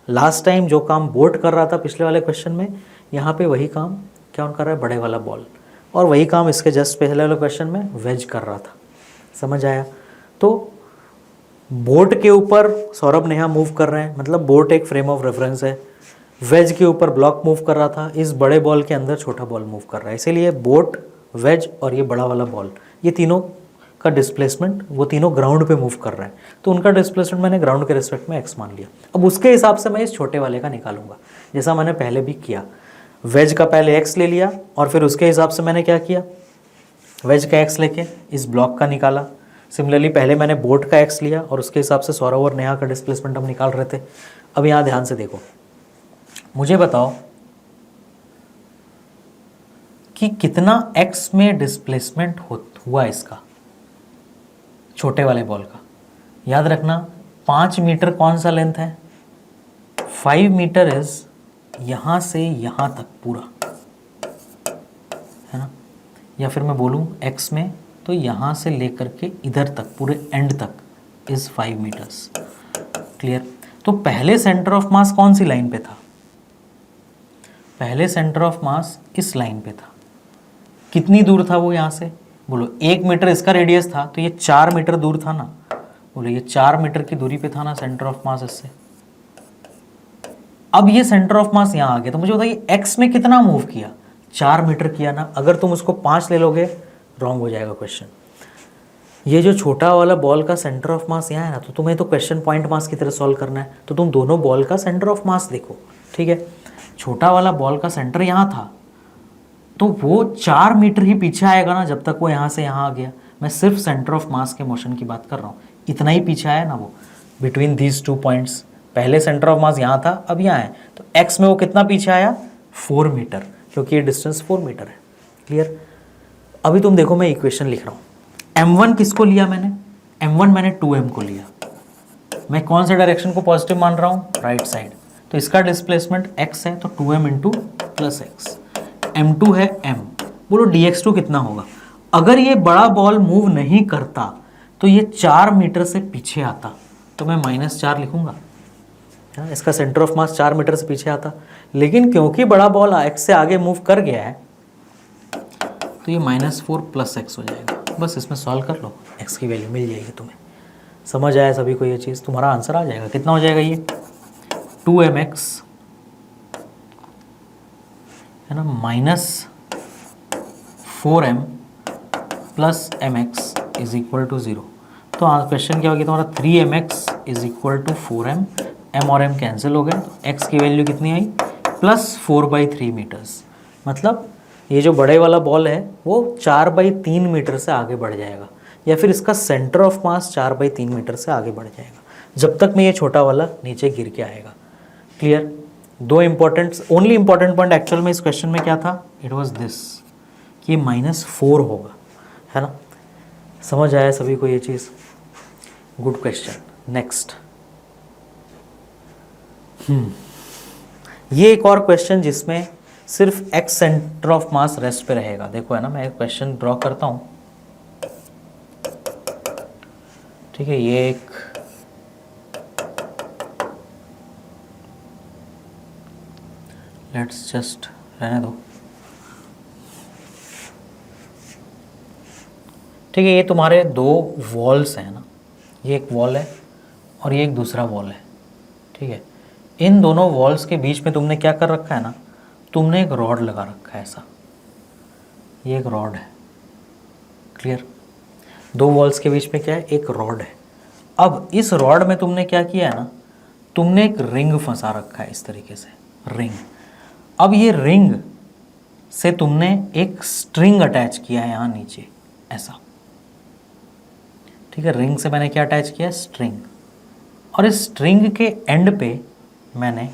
लास्ट टाइम जो काम बोट कर रहा था पिछले वाले क्वेश्चन में, यहाँ पे वही काम क्या कर रहा है बड़े वाला बॉल, और वही काम इसके जस्ट पहले वाले क्वेश्चन में वेज कर रहा था। समझ आया? तो बोट के ऊपर सौरभ नेहा मूव कर रहे हैं, मतलब बोट एक फ्रेम ऑफ रेफरेंस है, वेज के ऊपर ब्लॉक मूव कर रहा था, इस बड़े बॉल के अंदर छोटा बॉल मूव कर रहा है, इसीलिए बोट, वेज और ये बड़ा वाला बॉल, ये तीनों का डिस्प्लेसमेंट, वो तीनों ग्राउंड पे मूव कर रहे हैं, तो उनका डिस्प्लेसमेंट मैंने ग्राउंड के रिस्पेक्ट में x मान लिया। अब उसके हिसाब से मैं इस छोटे वाले का निकालूंगा, जैसा मैंने पहले भी किया, वेज का पहले x ले लिया और फिर उसके हिसाब से मैंने क्या किया, वेज का x लेके इस ब्लॉक का निकाला। सिमिलरली पहले मैंने बोट का x लिया और उसके हिसाब से सौरभ और नेहा का डिस्प्लेसमेंट हम निकाल रहे थे। अब यहाँ ध्यान से देखो, मुझे बताओ कि कितना x में डिस्प्लेसमेंट हुआ इसका, छोटे वाले बॉल का। याद रखना 5 मीटर कौन सा लेंथ है, 5 मीटर इज यहाँ से यहाँ तक पूरा, है ना, या फिर मैं बोलूँ x में तो यहाँ से लेकर के इधर तक पूरे एंड तक इज 5 मीटर्स। क्लियर। तो पहले सेंटर ऑफ मास कौन सी लाइन पे था, पहले सेंटर ऑफ मास इस लाइन पे था। कितनी दूर था वो यहाँ से, बोलो 1 मीटर इसका रेडियस था तो ये 4 मीटर दूर था ना, बोलो ये 4 मीटर की दूरी पे था ना सेंटर ऑफ मास इससे। अब ये सेंटर ऑफ मास यहाँ आ गया तो मुझे बताइए x में कितना मूव किया, 4 मीटर किया ना। अगर तुम उसको 5 ले लोगे रॉन्ग हो जाएगा क्वेश्चन। ये जो छोटा वाला बॉल का सेंटर ऑफ मास यहाँ है ना, तो तुम्हें तो क्वेश्चन पॉइंट मास की तरह सॉल्व करना है, तो तुम दोनों बॉल का सेंटर ऑफ मास देखो। ठीक है, छोटा वाला बॉल का सेंटर यहाँ था तो वो 4 मीटर ही पीछे आएगा ना जब तक वो यहाँ से यहाँ आ गया। मैं सिर्फ सेंटर ऑफ मास के मोशन की बात कर रहा हूँ, इतना ही पीछे आया ना वो बिटवीन दीज 2 पॉइंट्स। पहले सेंटर ऑफ मास यहाँ था, अब यहाँ है, तो x में वो कितना पीछे आया, 4 मीटर, क्योंकि ये डिस्टेंस 4 मीटर है। क्लियर। अभी तुम देखो मैं इक्वेशन लिख रहा हूँ, m1 किसको लिया मैंने, m1 मैंने 2m को लिया। मैं कौन से डायरेक्शन को पॉजिटिव मान रहा हूँ, राइट साइड, तो इसका डिस्प्लेसमेंट x है तो 2m into plus x. m2 है m, बोलो dx2 कितना होगा। अगर ये बड़ा बॉल मूव नहीं करता तो ये 4 मीटर से पीछे आता तो मैं -4 लिखूंगा, है ना, इसका सेंटर ऑफ मास 4 मीटर से पीछे आता। लेकिन क्योंकि बड़ा बॉल x से आगे मूव कर गया है तो ये -4 प्लस एक्स हो जाएगा। बस इसमें सॉल्व कर लो, x की वैल्यू मिल जाएगी तुम्हें। समझ आया सभी को ये चीज़, तुम्हारा आंसर आ जाएगा। कितना हो जाएगा ये 2mx, है ना, -4m plus mx is equal to 0। तो क्वेश्चन क्या होगी तुम्हारा, 3mx is equal to 4m, m और m कैंसिल हो गए तो x की वैल्यू कितनी आई, +4/3 मीटर्स। मतलब ये जो बड़े वाला बॉल है वो 4/3 मीटर से आगे बढ़ जाएगा, या फिर इसका सेंटर ऑफ मास 4/3 मीटर से आगे बढ़ जाएगा जब तक में ये छोटा वाला नीचे गिर के आएगा। क्लियर। दो important, only important point actual में इस क्वेश्चन में क्या था, इट वाज दिस कि -4 होगा, है ना। समझ आया सभी को ये चीज़, गुड क्वेश्चन। नेक्स्ट, ये एक और क्वेश्चन जिसमें सिर्फ x centre of mass rest पे रहेगा। देखो, है ना, मैं एक क्वेश्चन ड्रॉ करता हूँ। ठीक है, ये एक लेट्स जस्ट रहने दो। ठीक है, ये तुम्हारे 2 वॉल्स हैं ना, ये एक वॉल है और ये एक दूसरा वॉल है। ठीक है, इन दोनों वॉल्स के बीच में तुमने क्या कर रखा है ना, तुमने एक रॉड लगा रखा है ऐसा, ये एक रॉड है। क्लियर। 2 वॉल्स के बीच में क्या है, एक रॉड है। अब इस रॉड में तुमने क्या किया है ना, तुमने एक रिंग फंसा रखा है इस तरीके से, रिंग। अब ये रिंग से तुमने एक स्ट्रिंग अटैच किया है यहाँ नीचे ऐसा। ठीक है, रिंग से मैंने क्या अटैच किया, स्ट्रिंग, और इस स्ट्रिंग के एंड पे मैंने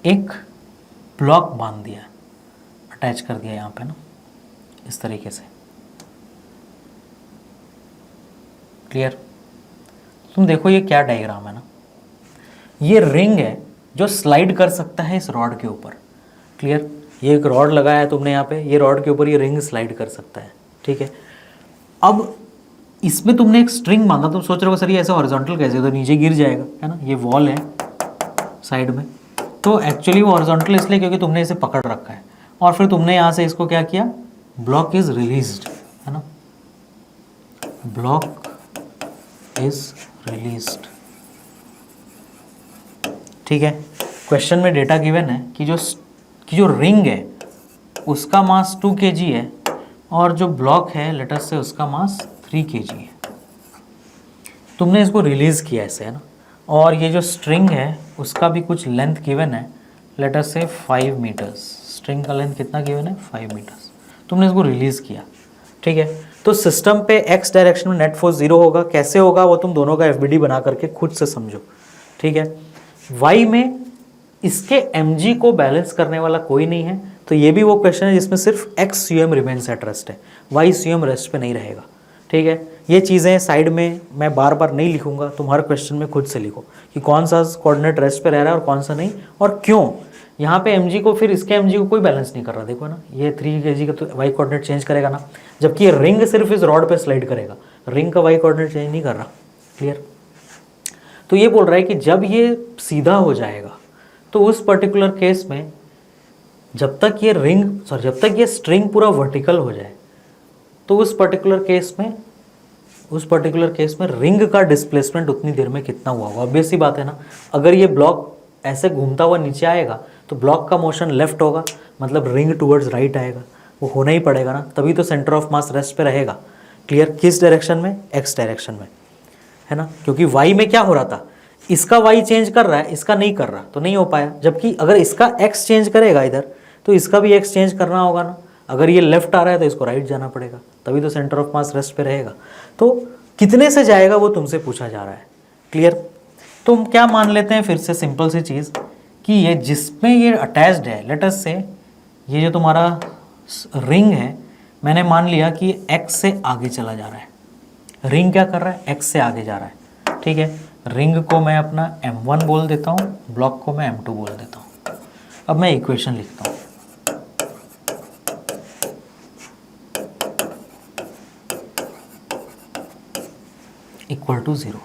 एक ब्लॉक बांध दिया, अटैच कर दिया यहाँ पे ना, इस तरीके से। क्लियर। तुम देखो ये क्या डायग्राम है ना, ये रिंग है जो स्लाइड कर सकता है इस रॉड के ऊपर। क्लियर। ये एक रॉड लगाया है तुमने यहाँ पे, ये रॉड के ऊपर ये रिंग स्लाइड कर सकता है। ठीक है, अब इसमें तुमने एक स्ट्रिंग बांधा। तुम सोच रहे हो सर ये ऐसे हॉरिजॉन्टल कैसे, तो नीचे गिर जाएगा, है ना। ये वॉल है साइड में, तो एक्चुअली वो हॉरिजॉन्टल इसलिए क्योंकि तुमने इसे पकड़ रखा है, और फिर तुमने यहाँ से इसको क्या किया, ब्लॉक इज रिलीज्ड, है ना, ब्लॉक इज रिलीज्ड। ठीक है, क्वेश्चन में डेटा गिवन है कि जो रिंग है उसका मास 2 kg है और जो ब्लॉक है लेटर से उसका मास 3 kg है। तुमने इसको रिलीज़ किया ऐसे, है ना, और ये जो स्ट्रिंग है उसका भी कुछ लेंथ गिवन है, लेटर से 5 मीटर्स। स्ट्रिंग का लेंथ कितना गिवन है, 5 मीटर्स। तुमने इसको रिलीज़ किया। ठीक है, तो सिस्टम पे x डायरेक्शन में नेट फोर्स 0 होगा। कैसे होगा वो तुम दोनों का FBD बना करके खुद से समझो। ठीक है, y में इसके mg को बैलेंस करने वाला कोई नहीं है, तो ये भी वो क्वेश्चन है जिसमें सिर्फ X U M remains at rest है, वाई यू एम रेस्ट पे नहीं रहेगा। ठीक है, ये चीज़ें साइड में मैं बार बार नहीं लिखूंगा, तुम हर क्वेश्चन में खुद से लिखो कि कौन सा कोऑर्डिनेट रेस्ट पे रह रहा है और कौन सा नहीं और क्यों। यहाँ पे mg को फिर इसके mg को कोई बैलेंस नहीं कर रहा, देखो ना, ये 3 kg का तो y कोऑर्डिनेट चेंज करेगा ना, जबकि ये रिंग सिर्फ इस रॉड पे स्लाइड करेगा, रिंग का y कोऑर्डिनेट चेंज नहीं कर रहा। क्लियर? तो ये बोल रहा है कि जब ये सीधा हो जाएगा तो उस पर्टिकुलर केस में जब तक ये स्ट्रिंग पूरा वर्टिकल हो जाए तो उस पर्टिकुलर केस में रिंग का डिस्प्लेसमेंट उतनी देर में कितना हुआ होगा। ऑब्वियस सी बात है ना, अगर ये ब्लॉक ऐसे घूमता हुआ नीचे आएगा तो ब्लॉक का मोशन लेफ्ट होगा, मतलब रिंग टुवर्ड्स राइट आएगा, वो होना ही पड़ेगा ना, तभी तो सेंटर ऑफ मास रेस्ट पे रहेगा। क्लियर? किस डायरेक्शन में? एक्स डायरेक्शन में, है ना, क्योंकि वाई में क्या हो रहा था, इसका वाई चेंज कर रहा है, इसका नहीं कर रहा, तो नहीं हो पाया। जबकि अगर इसका एक्स चेंज करेगा इधर तो इसका भी एक्स चेंज करना होगा ना, अगर ये लेफ्ट आ रहा है तो इसको राइट जाना पड़ेगा, तभी तो सेंटर ऑफ मास रेस्ट पे रहेगा। तो कितने से जाएगा वो तुमसे पूछा जा रहा है। क्लियर? तो हम क्या मान लेते हैं फिर से सिंपल सी चीज़ कि ये जिसमें ये अटैच्ड है, लेट अस से ये जो तुम्हारा रिंग है, मैंने मान लिया कि एक्स से आगे चला जा रहा है, रिंग क्या कर रहा है, एक्स से आगे जा रहा है। ठीक है, रिंग को मैं अपना m1 बोल देता हूँ, ब्लॉक को मैं m2 बोल देता हूँ। अब मैं इक्वेशन लिखता हूँ, इक्वल टू 0।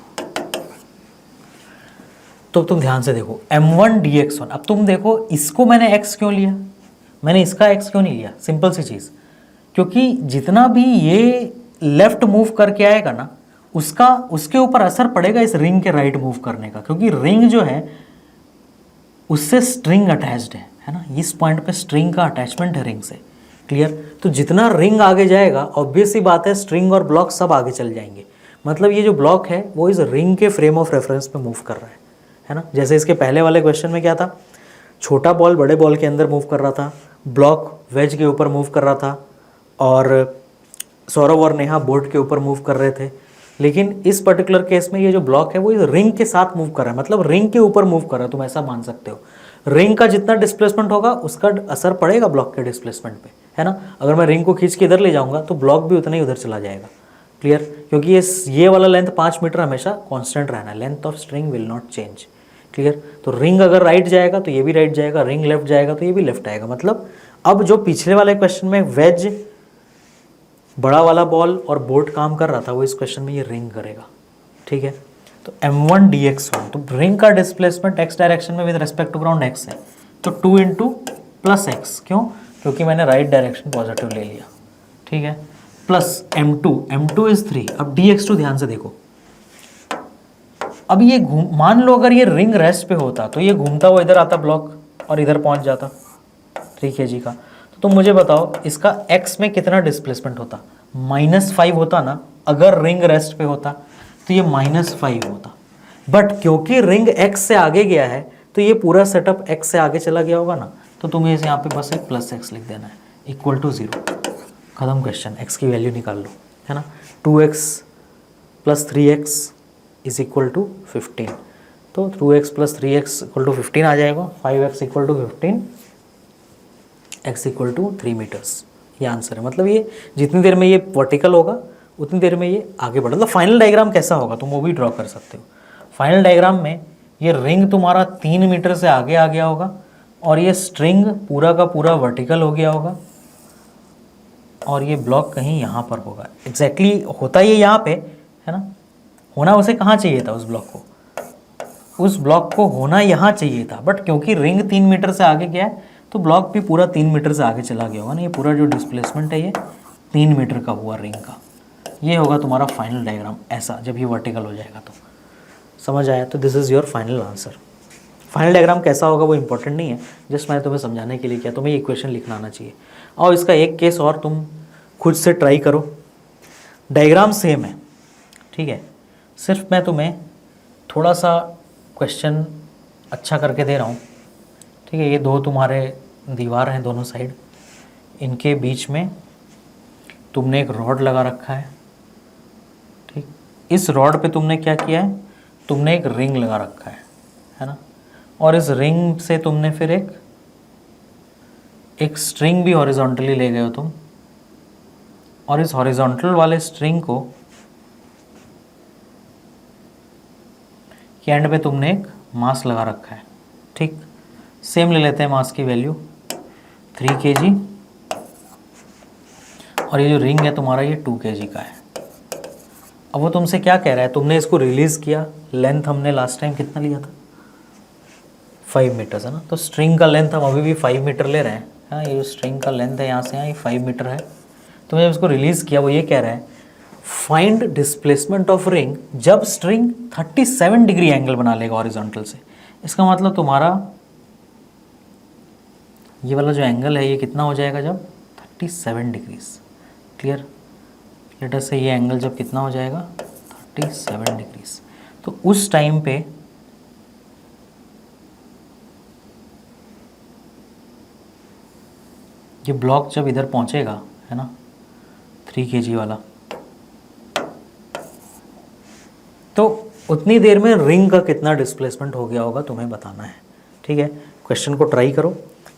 तो तुम ध्यान से देखो m1 dx1, अब तुम देखो इसको मैंने x क्यों लिया, मैंने इसका x क्यों नहीं लिया, सिंपल सी चीज़, क्योंकि जितना भी ये लेफ्ट मूव करके आएगा ना उसके ऊपर असर पड़ेगा इस रिंग के राइट मूव करने का, क्योंकि रिंग जो है उससे स्ट्रिंग अटैच्ड है ना, इस पॉइंट पे स्ट्रिंग का अटैचमेंट है रिंग से। क्लियर? तो जितना रिंग आगे जाएगा ऑब्वियस सी बात है स्ट्रिंग और ब्लॉक सब आगे चल जाएंगे, मतलब ये जो ब्लॉक है वो इस रिंग के फ्रेम ऑफ रेफरेंस पे मूव कर रहा है ना। जैसे इसके पहले वाले क्वेश्चन में क्या था, छोटा बॉल बड़े बॉल के अंदर मूव कर रहा था, ब्लॉक वेज के ऊपर मूव कर रहा था और सौरभ और नेहा बोर्ड के ऊपर मूव कर रहे थे। लेकिन इस पर्टिकुलर केस में ये जो ब्लॉक है वो इस रिंग के साथ मूव कर रहा है, मतलब रिंग के ऊपर मूव कर रहा है, तुम ऐसा मान सकते हो। रिंग का जितना डिस्प्लेसमेंट होगा उसका असर पड़ेगा ब्लॉक के डिस्प्लेसमेंट पे, है ना। अगर मैं रिंग को खींच के इधर ले जाऊंगा तो ब्लॉक भी उतना ही उधर चला जाएगा। क्लियर? क्योंकि ये वाला लेंथ 5 मीटर हमेशा कांस्टेंट रहना है, length of string will not change. Clear? तो रिंग अगर राइट जाएगा तो ये भी राइट जाएगा, रिंग लेफ्ट जाएगा तो ये भी लेफ्ट आएगा। मतलब अब जो पिछले वाले क्वेश्चन में वेज बड़ा वाला बॉल और बोट काम कर रहा था वो इस क्वेश्चन में ये रिंग करेगा। ठीक है, तो m1 dx1, तो रिंग का डिस्प्लेसमेंट x डायरेक्शन में with respect to ground x है, तो 2 इंटू प्लस एक्स, क्यों? क्योंकि मैंने राइट डायरेक्शन पॉजिटिव ले लिया। ठीक है, प्लस m2 इज 3। अब dx2 ध्यान से देखो, अब ये मान लो अगर ये रिंग रेस्ट पे होता तो ये घूमता हुआ इधर आता ब्लॉक और इधर पहुंच जाता 3 kg का। तो तुम मुझे बताओ इसका x में कितना डिस्प्लेसमेंट होता? -5 होता ना, अगर रिंग रेस्ट पे होता तो ये -5 होता। बट क्योंकि रिंग x से आगे गया है तो ये पूरा सेटअप x से आगे चला गया होगा ना, तो तुम्हें यहाँ पे बस एक प्लस x लिख देना है, इक्वल टू 0। खत्म क्वेश्चन, x की वैल्यू निकाल लो, है ना। 2x plus 3x is equal to 15, तो 2x plus 3x equal to 15 आ जाएगा। 5x equal to 15, x equal to 3 metres, ये आंसर है। मतलब ये जितनी देर में ये वर्टिकल होगा उतनी देर में ये आगे बढ़ा। मतलब फाइनल डायग्राम कैसा होगा तुम वो भी ड्रॉ कर सकते हो। फाइनल डायग्राम में ये रिंग तुम्हारा 3 मीटर से आगे आ गया होगा और ये स्ट्रिंग पूरा का पूरा वर्टिकल हो गया होगा और ये ब्लॉक कहीं यहाँ पर होगा। एग्जैक्टली होता ये यहाँ पे, है ना। होना उसे कहाँ चाहिए था, उस ब्लॉक को, उस ब्लॉक को होना यहाँ चाहिए था, बट क्योंकि रिंग 3 मीटर से आगे गया है तो ब्लॉक भी पूरा 3 मीटर से आगे चला गया होगा ना। ये पूरा जो डिस्प्लेसमेंट है ये 3 मीटर का हुआ रिंग का। ये होगा तुम्हारा फाइनल डायग्राम ऐसा, जब ये वर्टिकल हो जाएगा। तो समझ आया? तो this is your final answer. Final diagram कैसा होगा वो इंपॉर्टेंट नहीं है, जस्ट मैंने तुम्हें समझाने के लिए किया। तुम्हें ये इक्वेशन लिखना आना चाहिए। और इसका एक केस और तुम खुद से ट्राई करो। डायग्राम सेम है, ठीक है, सिर्फ मैं तुम्हें थोड़ा सा क्वेश्चन अच्छा करके दे रहा हूँ। ठीक है, ये दो तुम्हारे दीवार हैं दोनों साइड, इनके बीच में तुमने एक रॉड लगा रखा है। ठीक, इस रॉड पे तुमने क्या किया है, तुमने एक रिंग लगा रखा है ना। और इस रिंग से तुमने फिर एक स्ट्रिंग भी हॉरिजॉन्टली ले गए हो तुम, और इस हॉरिजॉन्टल वाले स्ट्रिंग को के एंड पे तुमने एक मास लगा रखा है, ठीक। सेम ले लेते हैं मास की वैल्यू 3 kg, और ये जो रिंग है तुम्हारा ये 2 kg का है। अब वो तुमसे क्या कह रहा है, तुमने इसको रिलीज़ किया, लेंथ हमने लास्ट टाइम कितना लिया था 5 मीटर्स है ना, तो स्ट्रिंग का लेंथ हम अभी भी 5 मीटर ले रहे हैं। हाँ, ये जो स्ट्रिंग का लेंथ है यहाँ से यहाँ ये 5 मीटर है। तुमने जब इसको रिलीज़ किया, वो ये कह रहा है फाइंड डिस्प्लेसमेंट ऑफ रिंग जब स्ट्रिंग 37 डिग्री एंगल बना लेगा हॉरिजॉन्टल से। इसका मतलब तुम्हारा ये वाला जो एंगल है ये कितना हो जाएगा जब 37 डिग्रीज। क्लियर। लेट अस से ये एंगल जब कितना हो जाएगा 37 डिग्रीज, तो उस टाइम पे ये ब्लॉक जब इधर पहुंचेगा, है ना, 3 kg वाला, तो उतनी देर में रिंग का कितना डिस्प्लेसमेंट हो गया होगा तुम्हें बताना है। ठीक है, क्वेश्चन को ट्राई करो।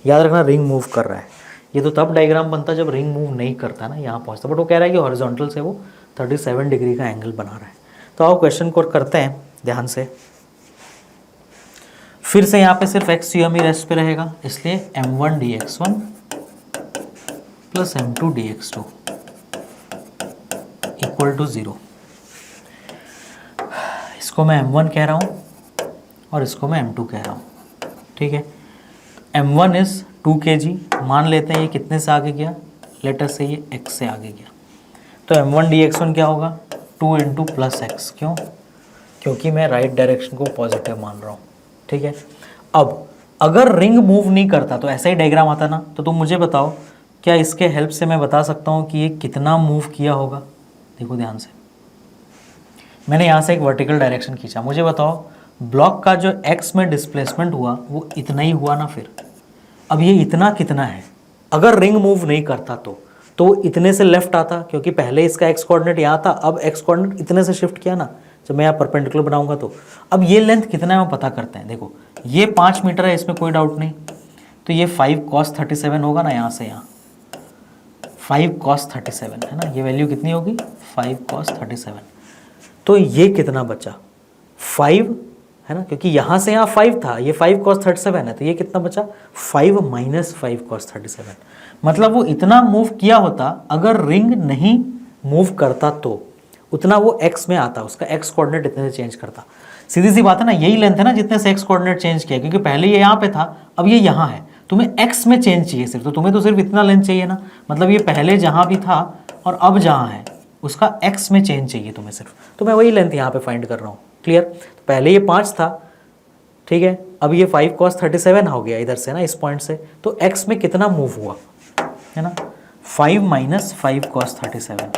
याद रखना रिंग मूव कर रहा है। ये तो तब डायग्राम बनता जब रिंग मूव नहीं करता ना, यहाँ पहुँचता, बट वो कह रहा है कि हॉरिजॉन्टल से वो 37 डिग्री का एंगल बना रहा है। तो आओ क्वेश्चन को करते हैं ध्यान से। फिर से यहाँ पे सिर्फ एक्स यू एम ही रेस्ट पे रहेगा, इसलिए m1 dx1 plus m2 dx2 equal to 0। इसको मैं m1 कह रहा हूँ और इसको मैं m2 कह रहा हूँ। ठीक है, m1 इज़ 2 kg, मान लेते हैं ये कितने से आगे गया, लेट अस से ये x से आगे गया, तो m1 dx1 क्या होगा 2 इंटू प्लस एक्स। क्यों? क्योंकि मैं राइट डायरेक्शन को पॉजिटिव मान रहा हूँ। ठीक है, अब अगर रिंग मूव नहीं करता तो ऐसा ही डायग्राम आता ना, तो तुम मुझे बताओ क्या इसके हेल्प से मैं बता सकता हूँ कि ये कितना मूव किया होगा। देखो ध्यान से, मैंने यहाँ से एक वर्टिकल डायरेक्शन खींचा, मुझे बताओ ब्लॉक का जो x में डिस्प्लेसमेंट हुआ वो इतना ही हुआ ना। फिर अब ये इतना कितना है, अगर रिंग मूव नहीं करता तो इतने से लेफ्ट आता, क्योंकि पहले इसका x कोऑर्डिनेट यहाँ था, अब x कोऑर्डिनेट इतने से शिफ्ट किया ना जब मैं यहाँ परपेंडिकुलर बनाऊंगा तो। अब ये लेंथ कितना है वो पता करते हैं। देखो ये 5 मीटर है, इसमें कोई डाउट नहीं, तो ये 5 cos 37 होगा ना, यहाँ से यहाँ 5 cos 37 है ना, ये वैल्यू कितनी होगी 5 cos 37। तो ये कितना बचा 5 है ना, क्योंकि यहाँ से यहाँ 5 था, ये 5 cos 37 है, तो ये कितना बचा 5 माइनस 5 cos 37। मतलब वो इतना मूव किया होता, अगर रिंग नहीं मूव करता तो उतना वो x में आता, उसका x कोऑर्डिनेट इतने से चेंज करता। सीधी सी बात है ना, यही लेंथ है ना जितने से x कोऑर्डिनेट चेंज किया, क्योंकि पहले ये यहाँ पे था, अब ये यहाँ है, तुम्हें x में चेंज चाहिए सिर्फ, तो तुम्हें तो सिर्फ इतना लेंथ चाहिए ना। मतलब ये पहले जहाँ भी था और अब जहाँ है उसका x में चेंज चाहिए तुम्हें सिर्फ, तो मैं वही लेंथ यहाँ पे फाइंड कर रहा हूँ। क्लियर। तो पहले ये 5 था, ठीक है, अब ये 5 cos 37 हो गया इधर से ना, इस पॉइंट से, तो x में कितना मूव हुआ है ना 5 माइनस 5 cos 37,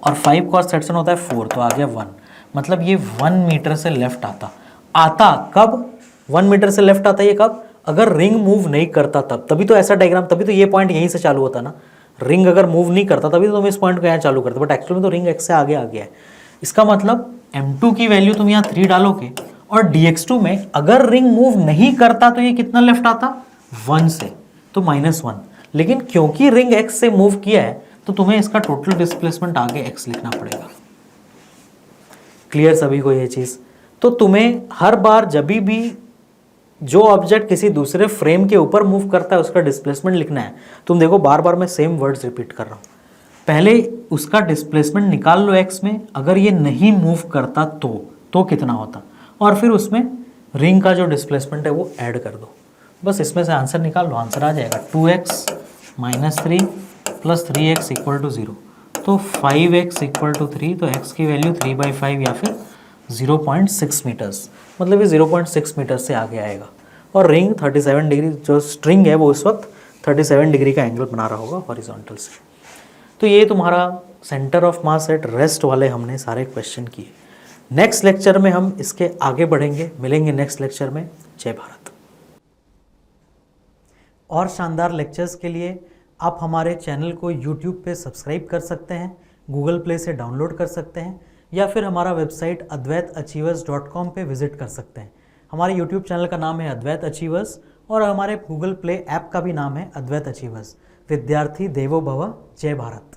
और 5 cos 37 होता है 4, तो आ गया 1। मतलब ये 1 मीटर से लेफ्ट आता कब 1 मीटर से लेफ्ट आता, ये कब, अगर रिंग मूव नहीं करता तब। तभी तो ऐसा डायग्राम, तभी तो ये पॉइंट यहीं से चालू होता ना। रिंग अगर मूव नहीं करता तभी तो तुम इस पॉइंट को यहाँ चालू करते, बट एक्चुअली में तो रिंग x से आगे आ गया है। इसका मतलब m2 की वैल्यू तुम यहाँ 3 डालोगे, और dx2 में अगर रिंग मूव नहीं करता तो ये कितना लेफ्ट आता 1 से, तो -1। लेकिन क्योंकि रिंग x से मूव किया है तो तुम्हें इसका टोटल डिस्प्लेसमेंट आगे x लिखना पड़ेगा। क्लियर सभी को ये चीज़। तो तुम्हें हर बार जब भी जो ऑब्जेक्ट किसी दूसरे फ्रेम के ऊपर मूव करता है उसका डिस्प्लेसमेंट लिखना है। तुम देखो बार बार मैं सेम वर्ड्स रिपीट कर रहा हूँ। पहले उसका डिस्प्लेसमेंट निकाल लो x में, अगर ये नहीं मूव करता तो कितना होता, और फिर उसमें रिंग का जो डिस्प्लेसमेंट है वो ऐड कर दो। बस इसमें से आंसर निकाल लो, आंसर आ जाएगा 2x minus 3 plus 3x equal to 0। तो 5x इक्वल टू 3, तो x की वैल्यू 3/5 या फिर 0.6 मीटर्स, मतलब ये 0.6 मीटर से आगे आएगा। और रिंग 37 डिग्री जो स्ट्रिंग है वो उस वक्त 37 डिग्री का एंगल बना रहा होगा हॉरिजॉन्टल से। तो ये तुम्हारा centre of mass at rest वाले हमने सारे क्वेश्चन किए। नेक्स्ट लेक्चर में हम इसके आगे बढ़ेंगे, मिलेंगे नेक्स्ट लेक्चर में। जय भारत। और शानदार लेक्चर्स के लिए आप हमारे चैनल को YouTube पे सब्सक्राइब कर सकते हैं, गूगल प्ले से डाउनलोड कर सकते हैं, या फिर हमारा वेबसाइट advaitachievers.com पे विजिट कर सकते हैं। हमारे YouTube चैनल का नाम है अद्वैत अचीवर्स, और हमारे गूगल प्ले ऐप का भी नाम है अद्वैत अचीवर्स। विद्यार्थी देवो भव, जय भारत।